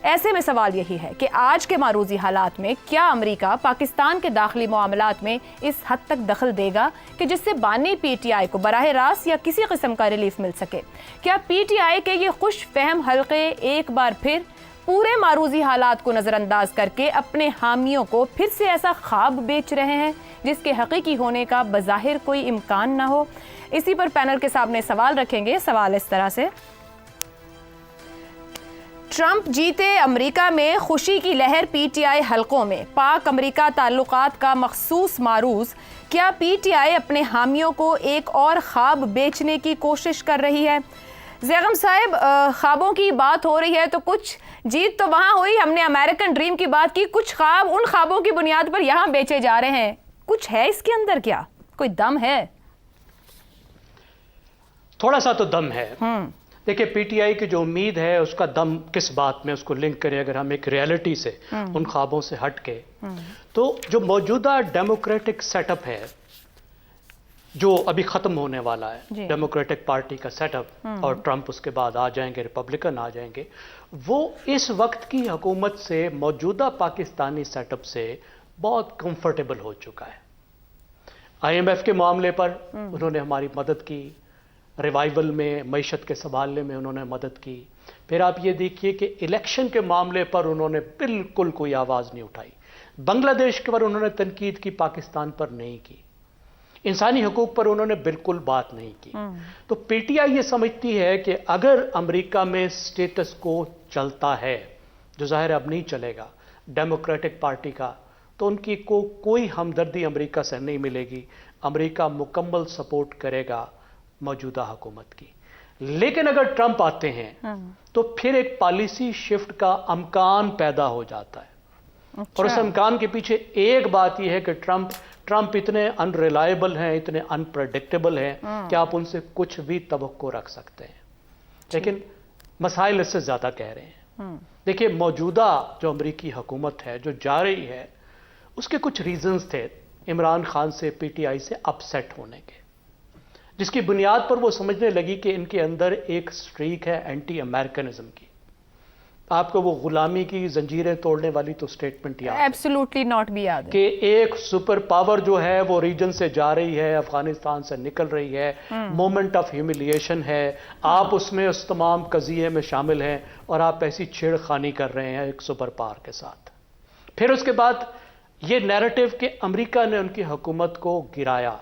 ऐसे में सवाल यही है कि आज के मारूजी हालात में क्या अमेरिका पाकिस्तान के दाखिली मामलात में इस हद तक दखल देगा कि जिससे बानी पीटीआई को बराह रास्त या किसी किस्म का रिलीफ मिल सके? क्या पीटीआई के ये खुश फहम हल्के एक बार फिर पूरे मारूजी हालात को नज़रअंदाज करके अपने हामियों को फिर से ऐसा ख्वाब बेच रहे हैं जिसके हकीकी होने का बज़ाहिर कोई इम्कान ना हो? इसी पर पैनल के सामने सवाल रखेंगे। सवाल इस तरह से, ट्रंप जीते अमेरिका में खुशी की लहर पीटीआई हलकों में, पाक अमेरिका ताल्लुकात का मखसूस मारूज, क्या पीटीआई अपने हामियों को एक और ख्वाब बेचने की कोशिश कर रही है? ज़ैगम साहब, ख्वाबों की बात हो रही है तो कुछ जीत तो वहाँ हुई, हमने अमेरिकन ड्रीम की बात की, कुछ ख्वाब उन ख्वाबों की बुनियाद पर यहाँ बेचे जा रहे हैं। कुछ है इसके अंदर, क्या कोई दम है? थोड़ा सा तो दम है। देखिए, पीटीआई की जो उम्मीद है उसका दम किस बात में, उसको लिंक करें अगर हम एक रियलिटी से, उन ख्वाबों से हट के, तो जो मौजूदा डेमोक्रेटिक सेटअप है जो अभी खत्म होने वाला है, डेमोक्रेटिक पार्टी का सेटअप, और ट्रंप उसके बाद आ जाएंगे, रिपब्लिकन आ जाएंगे, वो इस वक्त की हुकूमत से, मौजूदा पाकिस्तानी सेटअप से बहुत कंफर्टेबल हो चुका है। आईएमएफ के मामले पर उन्होंने हमारी मदद की, रिवाइवल में, मईशत के संभालने में उन्होंने मदद की। फिर आप ये देखिए कि इलेक्शन के मामले पर उन्होंने बिल्कुल कोई आवाज़ नहीं उठाई। बांग्लादेश के पर उन्होंने तनकीद की, पाकिस्तान पर नहीं की। इंसानी हकूक पर उन्होंने बिल्कुल बात नहीं की। तो पीटीआई ये समझती है कि अगर अमेरिका में स्टेटस को चलता है, जो जाहिर अब नहीं चलेगा, डेमोक्रेटिक पार्टी का, तो उनकी को कोई हमदर्दी अमेरिका से नहीं मिलेगी। अमेरिका मुकम्मल सपोर्ट करेगा मौजूदा हुकूमत की। लेकिन अगर ट्रंप आते हैं तो फिर एक पॉलिसी शिफ्ट का अमकान पैदा हो जाता है। और उस अमकान के पीछे एक बात यह है कि ट्रंप इतने अनरिलायबल हैं, इतने अनप्रडिक्टेबल हैं कि आप उनसे कुछ भी तवक्को रख सकते हैं। लेकिन मसाइल इससे ज्यादा कह रहे हैं। देखिए, मौजूदा जो अमेरिकी हुकूमत है जो जा रही है, उसके कुछ रीजंस थे इमरान खान से, पीटीआई से अपसेट होने के, जिसकी बुनियाद पर वो समझने लगी कि इनके अंदर एक स्ट्रीक है एंटी अमेरिकनिज्म की। आपको वो गुलामी की जंजीरें तोड़ने वाली तो स्टेटमेंट याद, एब्सोल्युटली नॉट भी याद है कि एक सुपर पावर जो है वो रीजन से जा रही है, अफगानिस्तान से निकल रही है, मोमेंट ऑफ ह्यूमिलिएशन है, आप उसमें उस तमाम कज़िये में शामिल हैं और आप ऐसी छेड़खानी कर रहे हैं एक सुपर पावर के साथ। फिर उसके बाद ये नैरेटिव कि अमेरिका ने उनकी हुकूमत को गिराया,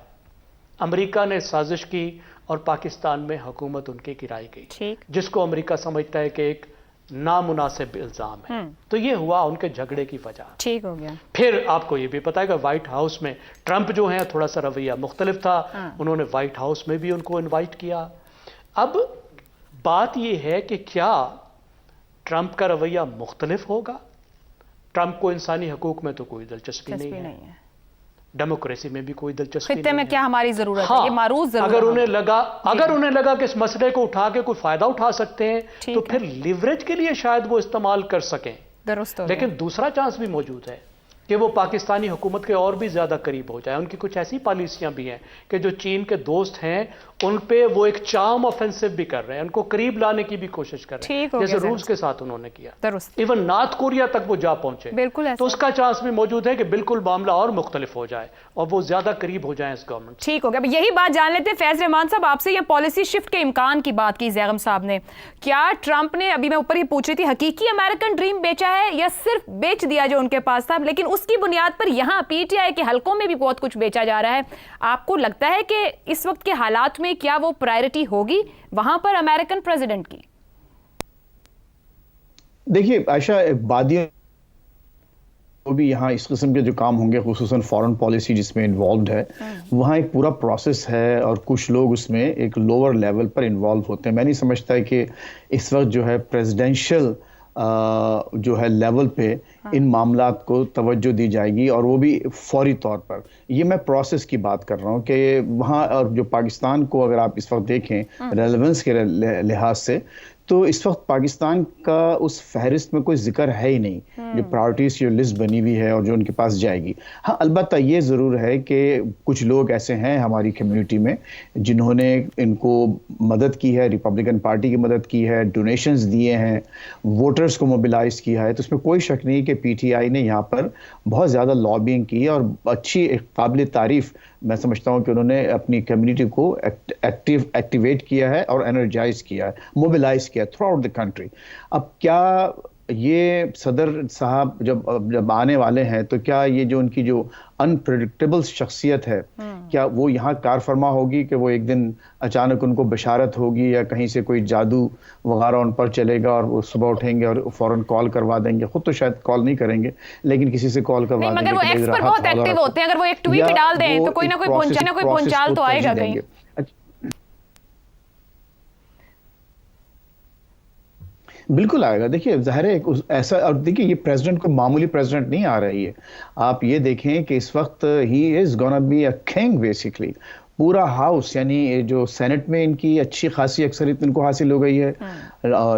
अमेरिका ने साजिश की और पाकिस्तान में हुकूमत उनकी गिराई गई, जिसको अमेरिका समझता है कि एक नामुनासिब इल्जाम है। तो ये हुआ उनके झगड़े की वजह। ठीक हो गया। फिर आपको ये भी पता है कि व्हाइट हाउस में ट्रंप जो है थोड़ा सा रवैया मुख्तलिफ था, उन्होंने व्हाइट हाउस में भी उनको इनवाइट किया। अब बात ये है कि क्या ट्रंप का रवैया मुख्तलिफ होगा? ट्रंप को इंसानी हकूक में तो कोई दिलचस्पी नहीं है, डेमोक्रेसी में भी कोई दिलचस्पी नहीं है। में क्या हमारी जरूरत है? ये मारूज जरूर अगर उन्हें लगा कि इस मसले को उठा के कोई फायदा उठा सकते हैं तो फिर लिवरेज के लिए शायद वो इस्तेमाल कर सकें। लेकिन दूसरा चांस भी मौजूद है कि वो पाकिस्तानी हुकूमत के और भी ज्यादा करीब हो जाए। उनकी कुछ ऐसी पॉलिसियां भी हैं कि जो चीन के दोस्त हैं उन पे वो एक चार्म ऑफेंसिव भी कर रहे हैं, उनको करीब लाने की भी कोशिश कर रहे ठीक हो हैं, गया जैसे सर। रूस के साथ उन्होंने किया। दुरुस्त, इवन नॉर्थ कोरिया तक वो जा पहुंचे, बिल्कुल ऐसा। तो उसका चांस भी मौजूद है कि बिल्कुल मामला और मुख्तलिफ हो जाए और वो ज्यादा करीब हो जाए इस गवर्नमेंट। ठीक हो गया। अब यही बात जान लेते हैं फैज रहमान साहब आपसे, ये पॉलिसी शिफ्ट के इम्कान की बात की जैगम साहब ने। क्या ट्रंप ने, अभी मैं ऊपर ही पूछ रही थी, हकीकी अमेरिकन ड्रीम बेचा है या सिर्फ बेच दिया जो उनके पास था, लेकिन उसकी बुनियाद पर यहाँ पीटीआई के हलकों में भी बहुत कुछ बेचा जा रहा है? आपको लगता है कि इस वक्त के हालात में क्या वो प्रायोरिटी होगी वहां पर अमेरिकन प्रेसिडेंट की? देखिए आयशा, वादियों को भी यहाँ इस किस्म के जो काम होंगे, खुसूसन फॉरेन पॉलिसी जिसमें इन्वॉल्व है, वहाँ एक पूरा प्रोसेस है और कुछ लोग उसमें एक लोअर लेवल पर इन्वॉल्व होते हैं। मैं नहीं समझता है कि इस वक्त जो है प्रेसिडेंशियल जो है लेवल पे इन मामलात को तवज्जो दी जाएगी, और वो भी फौरी तौर पर। ये मैं प्रोसेस की बात कर रहा हूँ कि वहाँ, और जो पाकिस्तान को अगर आप इस वक्त देखें रेलेवेंस के लिहाज से, तो इस वक्त पाकिस्तान का उस फहरिस्त में कोई जिक्र है ही नहीं, जो प्रायोरिटीज की जो लिस्ट बनी हुई है और जो उनके पास जाएगी। हाँ, अलबत्ता ये ज़रूर है कि कुछ लोग ऐसे हैं हमारी कम्युनिटी में जिन्होंने इनको मदद की है, रिपब्लिकन पार्टी की मदद की है, डोनेशंस दिए हैं, वोटर्स को मोबिलाइज किया है। तो इसमें कोई शक नहीं कि पीटीआई ने यहाँ पर बहुत ज़्यादा लॉबिंग की है और अच्छी काबिल तारीफ मैं समझता हूँ कि उन्होंने अपनी कम्युनिटी को एक्टिवेट किया है और एनर्जाइज किया है, मोबिलाइज किया है थ्रू आउट द कंट्री। अब क्या ये सदर साहब जब आने वाले हैं, तो क्या ये जो उनकी जो अनप्रेडिक्टेबल शख्सियत है, क्या वो यहाँ कार फरमा होगी कि वो एक दिन अचानक उनको बशारत होगी या कहीं से कोई जादू वगैरह उन पर चलेगा और वो सुबह उठेंगे और फौरन कॉल करवा देंगे? खुद तो शायद कॉल नहीं करेंगे, लेकिन किसी से कॉल करवा देंगे। मगर वो एक्सपर्ट बहुत एक्टिव होते हैं, अगर वो एक ट्वीट डाल दें तो कोई ना कोई भूंचाल तो आएगा कहीं। बिल्कुल आएगा। देखिए ज़ाहिर है ऐसा, और देखिए ये प्रेसिडेंट कोई मामूली प्रेसिडेंट नहीं आ रही है। आप ये देखें कि इस वक्त he is gonna be a king basically. पूरा हाउस, यानी जो सेनेट में इनकी अच्छी खासी अक्सरियत इनको हासिल हो गई है,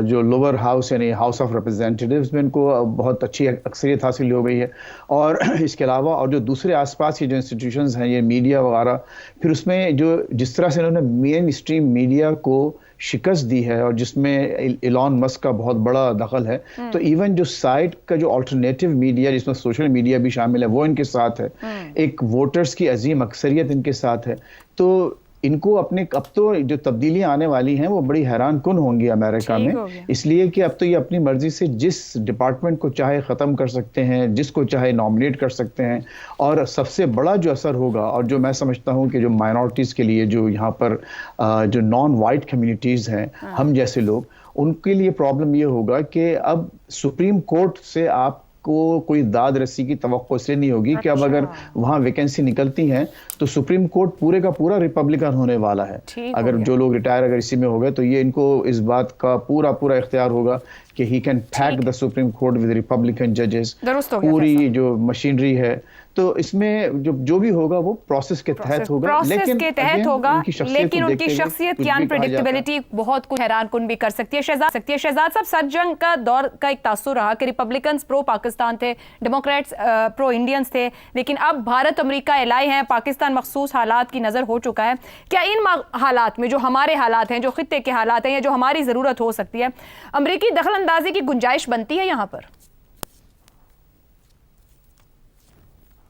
जो लोअर हाउस यानी हाउस ऑफ रिप्रेजेंटेटिव्स में इनको बहुत अच्छी अक्सरियत हासिल हो गई है, और इसके अलावा और जो दूसरे आसपास के जो इंस्टीट्यूशंस हैं, ये मीडिया वगैरह, फिर उसमें जो जिस तरह से इन्होंने मेन स्ट्रीम मीडिया को शिकस्त दी है और जिसमें इलॉन मस्क का बहुत बड़ा दखल है, तो इवन जो साइड का जो अल्टरनेटिव मीडिया जिसमें सोशल मीडिया भी शामिल है, वो इनके साथ है। एक वोटर्स की अजीम अक्सरियत इनके साथ है। तो इनको अपने, अब तो जो तब्दीलियां आने वाली हैं वो बड़ी हैरान कुन होंगी अमेरिका में, इसलिए कि अब तो ये अपनी मर्जी से जिस डिपार्टमेंट को चाहे ख़त्म कर सकते हैं, जिसको चाहे नॉमिनेट कर सकते हैं। और सबसे बड़ा जो असर होगा, और जो मैं समझता हूँ कि जो माइनॉरिटीज़ के लिए, जो यहाँ पर जो नॉन वाइट कम्युनिटीज़ हैं, हम जैसे लोग, उनके लिए प्रॉब्लम ये होगा कि अब सुप्रीम कोर्ट से आप को कोई दाद रसी की तवक्को इसलिए नहीं होगी कि अब अगर वहां वैकेंसी निकलती हैं तो सुप्रीम कोर्ट पूरे का पूरा रिपब्लिकन होने वाला है। अगर जो लोग रिटायर अगर इसी में हो गए, तो ये इनको इस बात का पूरा इख्तियार होगा कि he can pack the supreme court with Republican जजेस। पूरी जो मशीनरी है, तो इसमें जो भी होगा वो प्रोसेस के तहत होगा, लेकिन उनकी शख्सियत की अनप्रेडिक्टेबिलिटी बहुत कुछ हैरान कुन भी कर सकती है। शहजाद साहब, सर जंग का दौर का एक तासुर रहा कि रिपब्लिकन्स प्रो पाकिस्तान थे, डेमोक्रेट्स प्रो इंडियंस थे, लेकिन अब भारत अमेरिका एलाई हैं, पाकिस्तान मखसूस हालात की नज़र हो चुका है। क्या इन हालात में, जो हमारे हालात हैं, जो खित्ते के हालात हैं, या जो हमारी ज़रूरत हो सकती है, अमरीकी दखल अंदाजी की गुंजाइश बनती है यहाँ पर?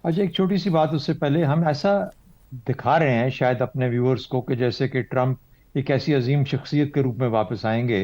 अच्छा, एक छोटी सी बात उससे पहले, हम ऐसा दिखा रहे हैं शायद अपने व्यूअर्स को कि जैसे कि ट्रंप एक ऐसी अजीम शख्सियत के रूप में वापस आएंगे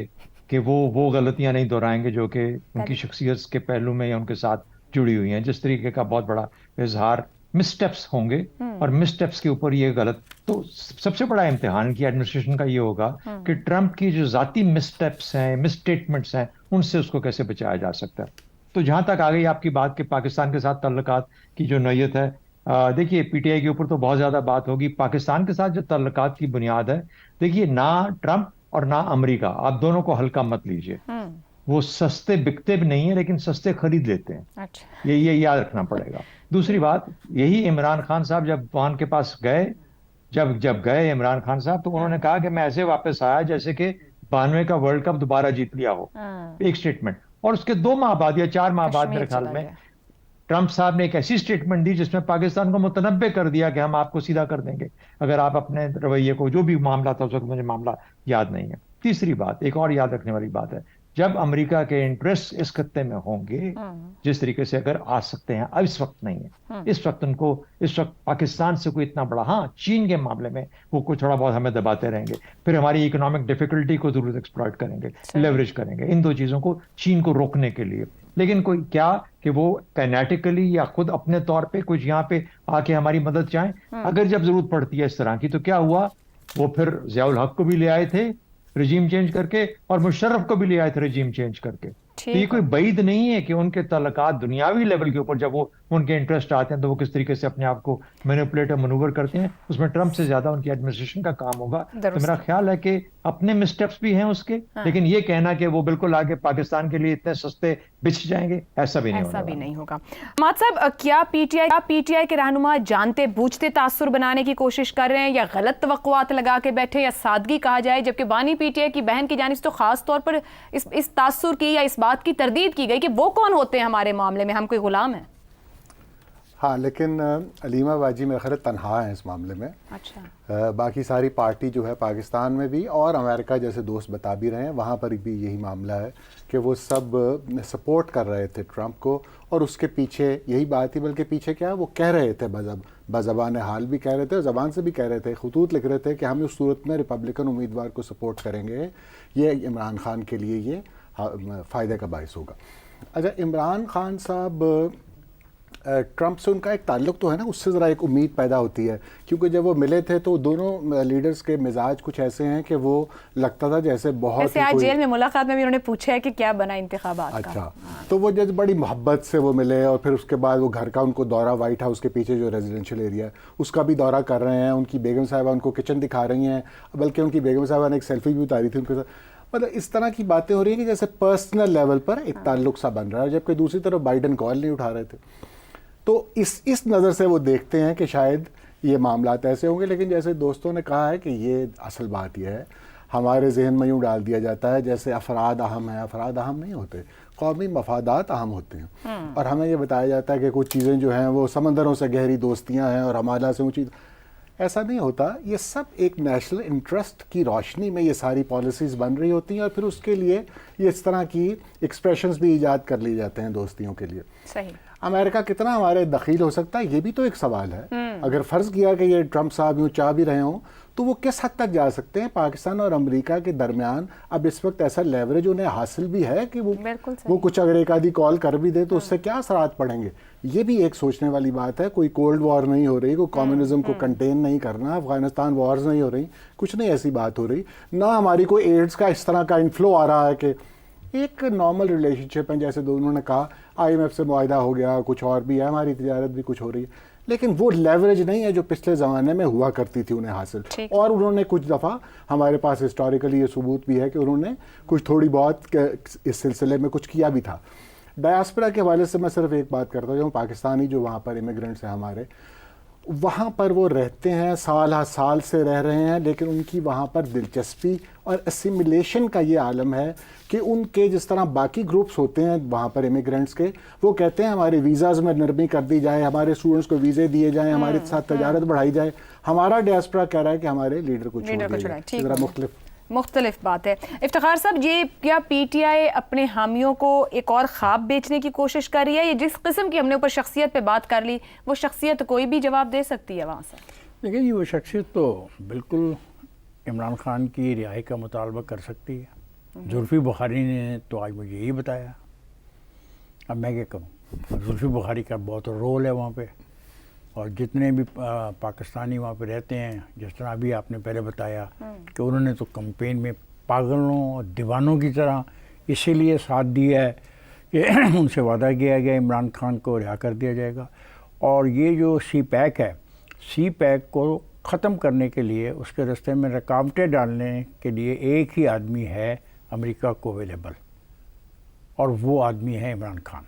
कि वो गलतियां नहीं दोहराएंगे जो कि उनकी शख्सियत के पहलू में या उनके साथ जुड़ी हुई हैं। जिस तरीके का बहुत बड़ा इजहार, मिसस्टेप्स होंगे और मिसस्टेप्स के ऊपर ये गलत, तो सबसे बड़ा इम्तिहान की एडमिनिस्ट्रेशन का ये होगा कि ट्रंप की जो जाती मिसस्टेप्स हैं, मिसस्टेटमेंट्स हैं, उनसे उसको कैसे बचाया जा सकता है। तो जहां तक आ गई आपकी बात कि पाकिस्तान के साथ ताल्लुकात की जो नोयत है, देखिए पीटीआई के ऊपर तो बहुत ज्यादा बात होगी। पाकिस्तान के साथ जो ताल्लुकात की बुनियाद है, देखिए ना ट्रंप और ना अमेरिका, आप दोनों को हल्का मत लीजिए। वो सस्ते बिकते भी नहीं है, लेकिन सस्ते खरीद लेते हैं। अच्छा। ये याद रखना पड़ेगा। दूसरी बात, यही इमरान खान साहब जब वहां के पास गए, जब गए इमरान खान साहब, तो उन्होंने कहा कि मैं ऐसे वापस आया जैसे कि 92 का वर्ल्ड कप दोबारा जीत लिया हो, एक स्टेटमेंट। और उसके 2 माह बाद या 4 माह बाद मेरे ख्याल में ट्रंप साहब ने एक ऐसी स्टेटमेंट दी जिसमें पाकिस्तान को मुतनब्बे कर दिया कि हम आपको सीधा कर देंगे अगर आप अपने रवैये को, जो भी मामला था उस वक्त मुझे मामला याद नहीं है। तीसरी बात, एक और याद रखने वाली बात है, जब अमेरिका के इंटरेस्ट इस खत्ते में होंगे जिस तरीके से अगर आ सकते हैं, अब इस वक्त नहीं है, इस वक्त पाकिस्तान से कोई इतना बड़ा, हाँ चीन के मामले में वो कुछ थोड़ा बहुत हमें दबाते रहेंगे, फिर हमारी इकोनॉमिक डिफिकल्टी को जरूर एक्सप्लॉइट करेंगे, लेवरेज करेंगे इन दो चीजों को चीन को रोकने के लिए। लेकिन कोई क्या कि वो काइनेटिकली या खुद अपने तौर पे कुछ यहाँ पे आके हमारी मदद चाहें, अगर जब जरूरत पड़ती है इस तरह की, तो क्या हुआ, वो फिर ज़ियाउल हक को भी ले आए थे रजीम चेंज करके और मुशर्रफ को भी ले आए थे रजीम चेंज करके। तो ये कोई बैद नहीं है कि उनके तल्लुकात दुनियावी लेवल के ऊपर जब वो उनके इंटरेस्ट आते हैं तो वो किस तरीके से अपने आप को मैनिपुलेट और मनूवर करते हैं, उसमें ट्रंप से ज्यादा उनकी एडमिनिस्ट्रेशन का काम होगा। तो मेरा ख्याल है कि अपने मिसस्टेप्स भी हैं उसके, लेकिन ये कहना कि वो बिल्कुल आगे पाकिस्तान के लिए इतने सस्ते बिछ जाएंगे, ऐसा भी नहीं होगा। हमाद साहब, क्या पीटीआई के रहनुमा जानते बूझते तासुर बनाने की कोशिश कर रहे हैं, या गलत तवक्कुआत लगा के बैठे, या सादगी कहा जाए, जबकि बानी पीटीआई की बहन की जानिब तो खास तौर पर इस तासुर की या इस बात की तरदीद की गई कि वो कौन होते हैं हमारे मामले में, हम कोई गुलाम हैं? हाँ, लेकिन अलीमा बाजी मेरे ख्याल तनहा है इस मामले में। अच्छा। बाकी सारी पार्टी जो है पाकिस्तान में भी और अमेरिका जैसे दोस्त बता भी रहे हैं, वहाँ पर भी यही मामला है कि वो सब सपोर्ट कर रहे थे ट्रंप को, और उसके पीछे यही बात थी, बल्कि पीछे क्या वो कह रहे थे, बज़बान हाल भी कह रहे थे और ज़बान से भी कह रहे थे, खतूत लिख रहे थे कि हम उस सूरत में रिपब्लिकन उम्मीदवार को सपोर्ट करेंगे, ये इमरान खान के लिए ये फ़ायदे का बायस होगा। अच्छा, इमरान खान साहब ट्रंप से उनका एक ताल्लुक़ तो है ना, उससे ज़रा एक उम्मीद पैदा होती है, क्योंकि जब वो मिले थे तो दोनों लीडर्स के मिजाज कुछ ऐसे हैं कि वो लगता था जैसे बहुत आज जेल में मुलाकात में भी उन्होंने पूछा है कि क्या बना इंतखाबात का। अच्छा, तो वो जैसे बड़ी मोहब्बत से वो मिले, और फिर उसके बाद वो घर का उनको दौरा, वाइट हाउस के पीछे जो रेजिडेंशियल एरिया है उसका भी दौरा कर रहे हैं, उनकी बेगम साहिबा उनको किचन दिखा रही हैं, बल्कि उनकी बेगम साहिबा ने एक सेल्फी भी उतारी थी उनके साथ। मतलब इस तरह की बातें हो रही हैं कि जैसे पर्सनल लेवल पर एक ताल्लुक़ सा बन रहा है, जबकि दूसरी तरफ बाइडन कॉल नहीं उठा रहे थे। तो इस नज़र से वो देखते हैं कि शायद ये मामलात ऐसे होंगे, लेकिन जैसे दोस्तों ने कहा है कि ये असल बात यह है, हमारे जहन में यूँ डाल दिया जाता है जैसे अफराद अहम है, अफराद अहम नहीं होते, कौमी मफादात अहम होते हैं। और हमें ये बताया जाता है कि कुछ चीज़ें जो हैं वो समंदरों से गहरी दोस्तियाँ हैं और हमारा से ऊँची, ऐसा नहीं होता। ये सब एक नेशनल इंटरेस्ट की रोशनी में ये सारी पॉलिसीज़ बन रही होती हैं, और फिर उसके लिए ये इस तरह की एक्सप्रेशंस भी ईजाद कर लिए जाते हैं दोस्तियों के लिए। सही। अमेरिका कितना हमारे दखील हो सकता है, ये भी तो एक सवाल है। अगर फ़र्ज़ किया कि ये ट्रंप साहब यूँ चाह भी रहे हों, तो वो किस हद तक जा सकते हैं पाकिस्तान और अमेरिका के दरमियान। अब इस वक्त ऐसा लेवरेज उन्हें हासिल भी है कि वो कुछ अगर एक आधी कॉल कर भी दे तो उससे क्या असरात पड़ेंगे, ये भी एक सोचने वाली बात है। कोई कोल्ड वॉर नहीं हो रही, कोई कम्युनिज्म को कंटेन नहीं करना, अफगानिस्तान वॉर्स नहीं हो रही, कुछ नहीं ऐसी बात हो रही, ना हमारी कोई एड्स का इस तरह का इन्फ्लो आ रहा है कि एक नॉर्मल रिलेशनशिप है। जैसे दोनों ने कहा IMF से मुआहदा हो गया, कुछ और भी है, हमारी तिजारत भी कुछ हो रही है, लेकिन वो लेवरेज नहीं है जो पिछले ज़माने में हुआ करती थी उन्हें हासिल। और उन्होंने कुछ दफ़ा, हमारे पास हिस्टोरिकली ये सबूत भी है कि उन्होंने कुछ थोड़ी बहुत इस सिलसिले में कुछ किया भी था। डायस्पोरा के हवाले से मैं सिर्फ एक बात करता हूँ, पाकिस्तानी जो वहाँ पर इमिग्रेंट्स हैं हमारे, वहाँ पर वो रहते हैं, साल से रह रहे हैं, लेकिन उनकी वहाँ पर दिलचस्पी और असिमिलेशन का ये आलम है कि उनके जिस तरह बाकी ग्रुप्स होते हैं वहाँ पर इमिग्रेंट्स के, वो कहते हैं हमारे वीज़ाज़ में नरमी कर दी जाए, हमारे स्टूडेंट्स को वीज़े दिए जाएँ, हमारे साथ तजारत बढ़ाई जाए। हमारा डायस्पोरा कह रहा है कि हमारे लीडर को छोड़ दिया जाए। ज़रा मुख्तलिफ बात है। इफ्तिखार साहब, ये क्या पीटीआई अपने हामियों को एक और ख्वाब बेचने की कोशिश कर रही है? ये जिस किस्म की हमने ऊपर शख्सियत पे बात कर ली, वो शख्सियत कोई भी जवाब दे सकती है वहाँ से? देखिए जी, वो शख्सियत तो बिल्कुल इमरान खान की रिहाई का मुतालबा कर सकती है। जुल्फ़ी बुखारी ने तो आज मुझे यही बताया, अब मैं क्या कहूँ। जुल्फ़ी बुखारी का बहुत रोल है वहाँ पे, और जितने भी पाकिस्तानी वहाँ पे रहते हैं, जिस तरह अभी आपने पहले बताया कि उन्होंने तो कैंपेन में पागलों और दीवानों की तरह इसीलिए साथ दिया है कि उनसे वादा किया गया इमरान खान को रिहा कर दिया जाएगा। और ये जो CPAC है, CPAC को ख़त्म करने के लिए, उसके रास्ते में रुकावटें डालने के लिए एक ही आदमी है अमेरिका को अवेलेबल, और वो आदमी है इमरान खान।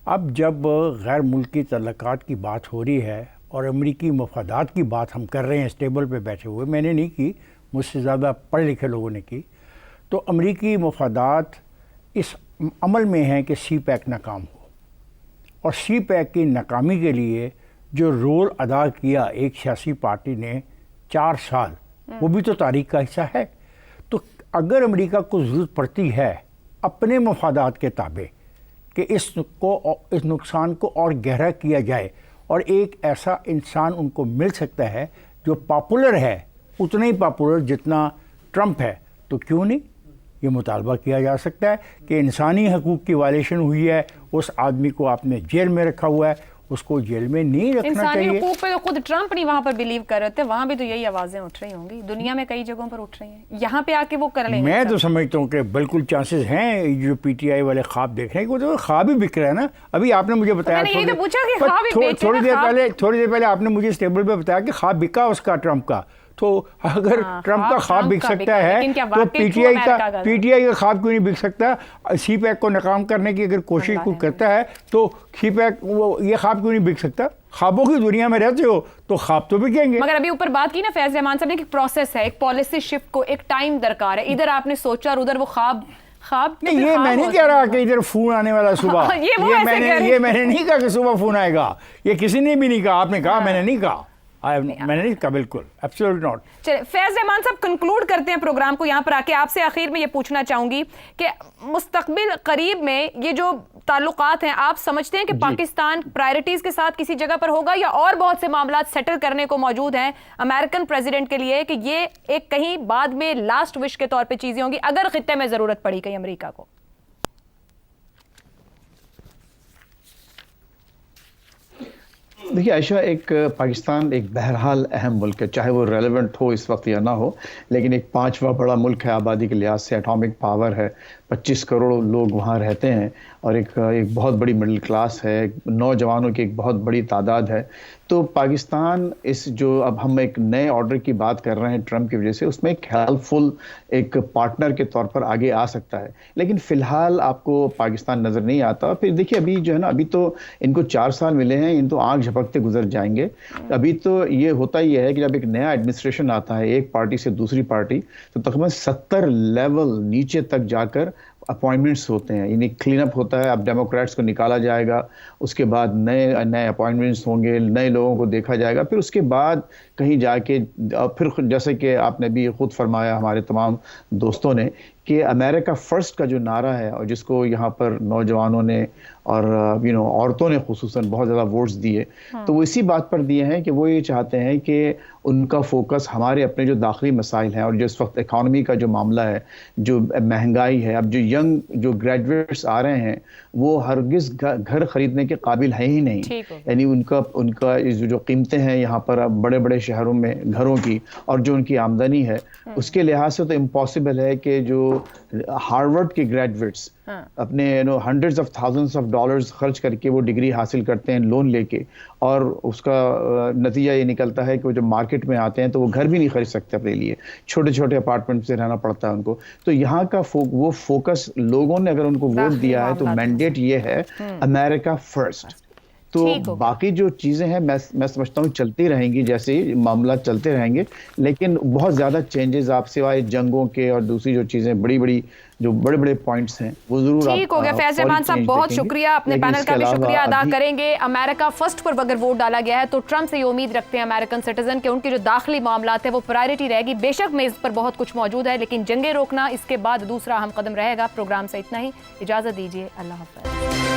अब जब गैर मुल्की तल्लुकात की बात हो रही है और अमरीकी मफादात की बात हम कर रहे हैं, टेबल पे बैठे हुए, मैंने नहीं की, मुझसे ज़्यादा पढ़े लिखे लोगों ने की, तो अमरीकी मफादात इस अमल में हैं कि CPAC नाकाम हो, اور سی پیک کی ناکامی کے لیے جو رول ادا کیا ایک سیاسی پارٹی نے 4 سال، وہ بھی تو تاریخ کا حصہ ہے. تو اگر امریکہ کو ضرورت پڑتی ہے اپنے مفادات کے تابع کہ اس نقصان کو اور گہرا کیا جائے اور ایک ایسا انسان ان کو مل سکتا ہے جو پاپولر ہے، اتنا ہی پاپولر جتنا ٹرمپ ہے، تو کیوں نہیں یہ مطالبہ کیا جا سکتا ہے کہ انسانی حقوق کی وائلیشن ہوئی ہے، اس آدمی کو آپ نے جیل میں رکھا ہوا ہے، اس کو جیل میں نہیں رکھنا انسانی چاہیے. حقوق پہ تو خود ٹرمپ نہیں وہاں پر بلیو کر رہے تھے، وہاں بھی تو یہی آوازیں اٹھ رہی ہوں گی، دنیا میں کئی جگہوں پر اٹھ رہی ہیں، یہاں پہ آ کے وہ کر لیں گے. میں تو سمجھتا ہوں کہ بالکل چانسز ہیں جو پی ٹی آئی والے خواب دیکھ رہے ہیں، وہ تو خواب ہی بک رہا ہے نا. ابھی آپ نے مجھے بتایا میں نے یہی تو پوچھا کہ خواب ہی بیچے تھوڑی نا، دیر خواب. پہلے آپ نے مجھے اس ٹیبل پہ بتایا کہ خواب بکا اس کا ٹرمپ کا. تو اگر ٹرمپ کا خواب بک سکتا ہے تو پی ٹی آئی کا خواب کیوں نہیں بک سکتا؟ سی پیک کو ناکام کرنے کی اگر کوشش کوئی کرتا ہے تو سی پیک یہ خواب کیوں نہیں بک سکتا؟ خوابوں کی دنیا میں رہتے ہو تو خواب تو بکیں گے. مگر ابھی اوپر بات کی نا فیض رحمان صاحب نے کہ پروسیس ہے، ایک پالیسی شفٹ کو ایک ٹائم درکار ہے. ادھر آپ نے سوچا اور ادھر وہ خواب نہیں. یہ میں نہیں کہہ رہا کہ ادھر فون آنے والا صبح، یہ میں نے نہیں کہا کہ صبح فون آئے گا، یہ کسی نے بھی نہیں کہا. آپ نے کہا، میں نے نہیں کہا، میں نے نہیں کہا. بالکل ایبسولوٹ ناٹ. چلے فیض رحمان صاحب کنکلوڈ کرتے ہیں پروگرام کو یہاں پر آ کے. آپ سے آخر میں یہ پوچھنا چاہوں گی کہ مستقبل قریب میں یہ جو تعلقات ہیں، آپ سمجھتے ہیں کہ پاکستان پرائرٹیز کے ساتھ کسی جگہ پر ہوگا یا اور بہت سے معاملات سیٹل کرنے کو موجود ہیں امریکن پریزیڈنٹ کے لیے کہ یہ ایک کہیں بعد میں لاسٹ وش کے طور پہ چیزیں ہوں گی اگر خطے میں ضرورت پڑی کہیں امریکہ کو؟ دیکھیے عائشہ، ایک پاکستان ایک بہرحال اہم ملک ہے، چاہے وہ ریلیونٹ ہو اس وقت یا نہ ہو، لیکن ایک 5واں بڑا ملک ہے آبادی کے لحاظ سے، اٹامک پاور ہے، 25 کروڑ لوگ وہاں رہتے ہیں اور ایک بہت بڑی مڈل کلاس ہے، نوجوانوں کی ایک بہت بڑی تعداد ہے. تو پاکستان اس جو اب ہم ایک نئے آرڈر کی بات کر رہے ہیں ٹرمپ کی وجہ سے، اس میں ایک ہیلپ فل ایک پارٹنر کے طور پر آگے آ سکتا ہے. لیکن فی الحال آپ کو پاکستان نظر نہیں آتا. پھر دیکھیے ابھی جو ہے نا، ابھی تو ان کو 4 سال ملے ہیں، ان تو آنکھ جھپکتے گزر جائیں گے. ابھی تو یہ ہوتا ہی ہے کہ جب ایک نیا ایڈمنسٹریشن آتا ہے ایک پارٹی سے دوسری پارٹی، تو تقریباً 70 لیول نیچے تک جا کر اپوائنٹمنٹس ہوتے ہیں، یعنی کلین اپ ہوتا ہے. اب ڈیموکریٹس کو نکالا جائے گا، اس کے بعد نئے اپوائنٹمنٹس ہوں گے، نئے لوگوں کو دیکھا جائے گا. پھر اس کے بعد کہیں جا کے پھر جیسے کہ آپ نے بھی خود فرمایا، ہمارے تمام دوستوں نے، کہ امریکہ فرسٹ کا جو نعرہ ہے اور جس کو یہاں پر نوجوانوں نے اور عورتوں نے خصوصاً بہت زیادہ ووٹس دیے، تو وہ اسی بات پر دیے ہیں کہ وہ یہ چاہتے ہیں کہ ان کا فوکس ہمارے اپنے جو داخلی مسائل ہیں اور جو اس وقت اکانومی کا جو معاملہ ہے، جو مہنگائی ہے، اب جو جو گریجویٹس آ رہے ہیں وہ ہرگز گھر خریدنے کے قابل ہے ہی نہیں. یعنی ان کا جو قیمتیں ہیں یہااں پر بڑے بڑے شہروں میں گھروں کی اور جو ان کی آمدنی ہے، اس کے لحاظ سے تو امپاسبل ہے کہ جو ہارورڈ کے گریجویٹس اپنے hundreds of thousands of dollars خرچ کر کے وہ ڈگری حاصل کرتے ہیں لون لے کے، اور اس کا نتیجہ یہ نکلتا ہے کہ وہ جب مارکیٹ میں آتے ہیں تو وہ گھر بھی نہیں خرید سکتے اپنے لیے، چھوٹے چھوٹے اپارٹمنٹ سے رہنا پڑتا ہے ان کو. تو یہاں کا وہ فوکس لوگوں نے اگر ان کو ووٹ دیا ہے تو مینڈیٹ یہ ہے امریکہ فرسٹ. تو باقی جو چیزیں ہیں میں سمجھتا ہوں چلتی رہیں گی، جیسے معاملات چلتے رہیں گے، لیکن بہت زیادہ چینجز آپ سوائے جنگوں کے اور دوسری جو چیزیں جو بڑے بڑے پوائنٹس ہیں وہ ضرور. ٹھیک ہو گیا فیض رحمان صاحب، بہت شکریہ. اپنے پینل کا بھی شکریہ ادا کریں گے. امریکہ فرسٹ پر اگر ووٹ ڈالا گیا ہے تو ٹرمپ سے یہ امید رکھتے ہیں امریکن سٹیزن کہ ان کے جو داخلی معاملات ہیں وہ پرائرٹی رہے گی. بے شک میز پر بہت کچھ موجود ہے لیکن جنگیں روکنا اس کے بعد دوسرا اہم قدم رہے گا. پروگرام سے اتنا ہی، اجازت دیجیے، اللہ حافظ.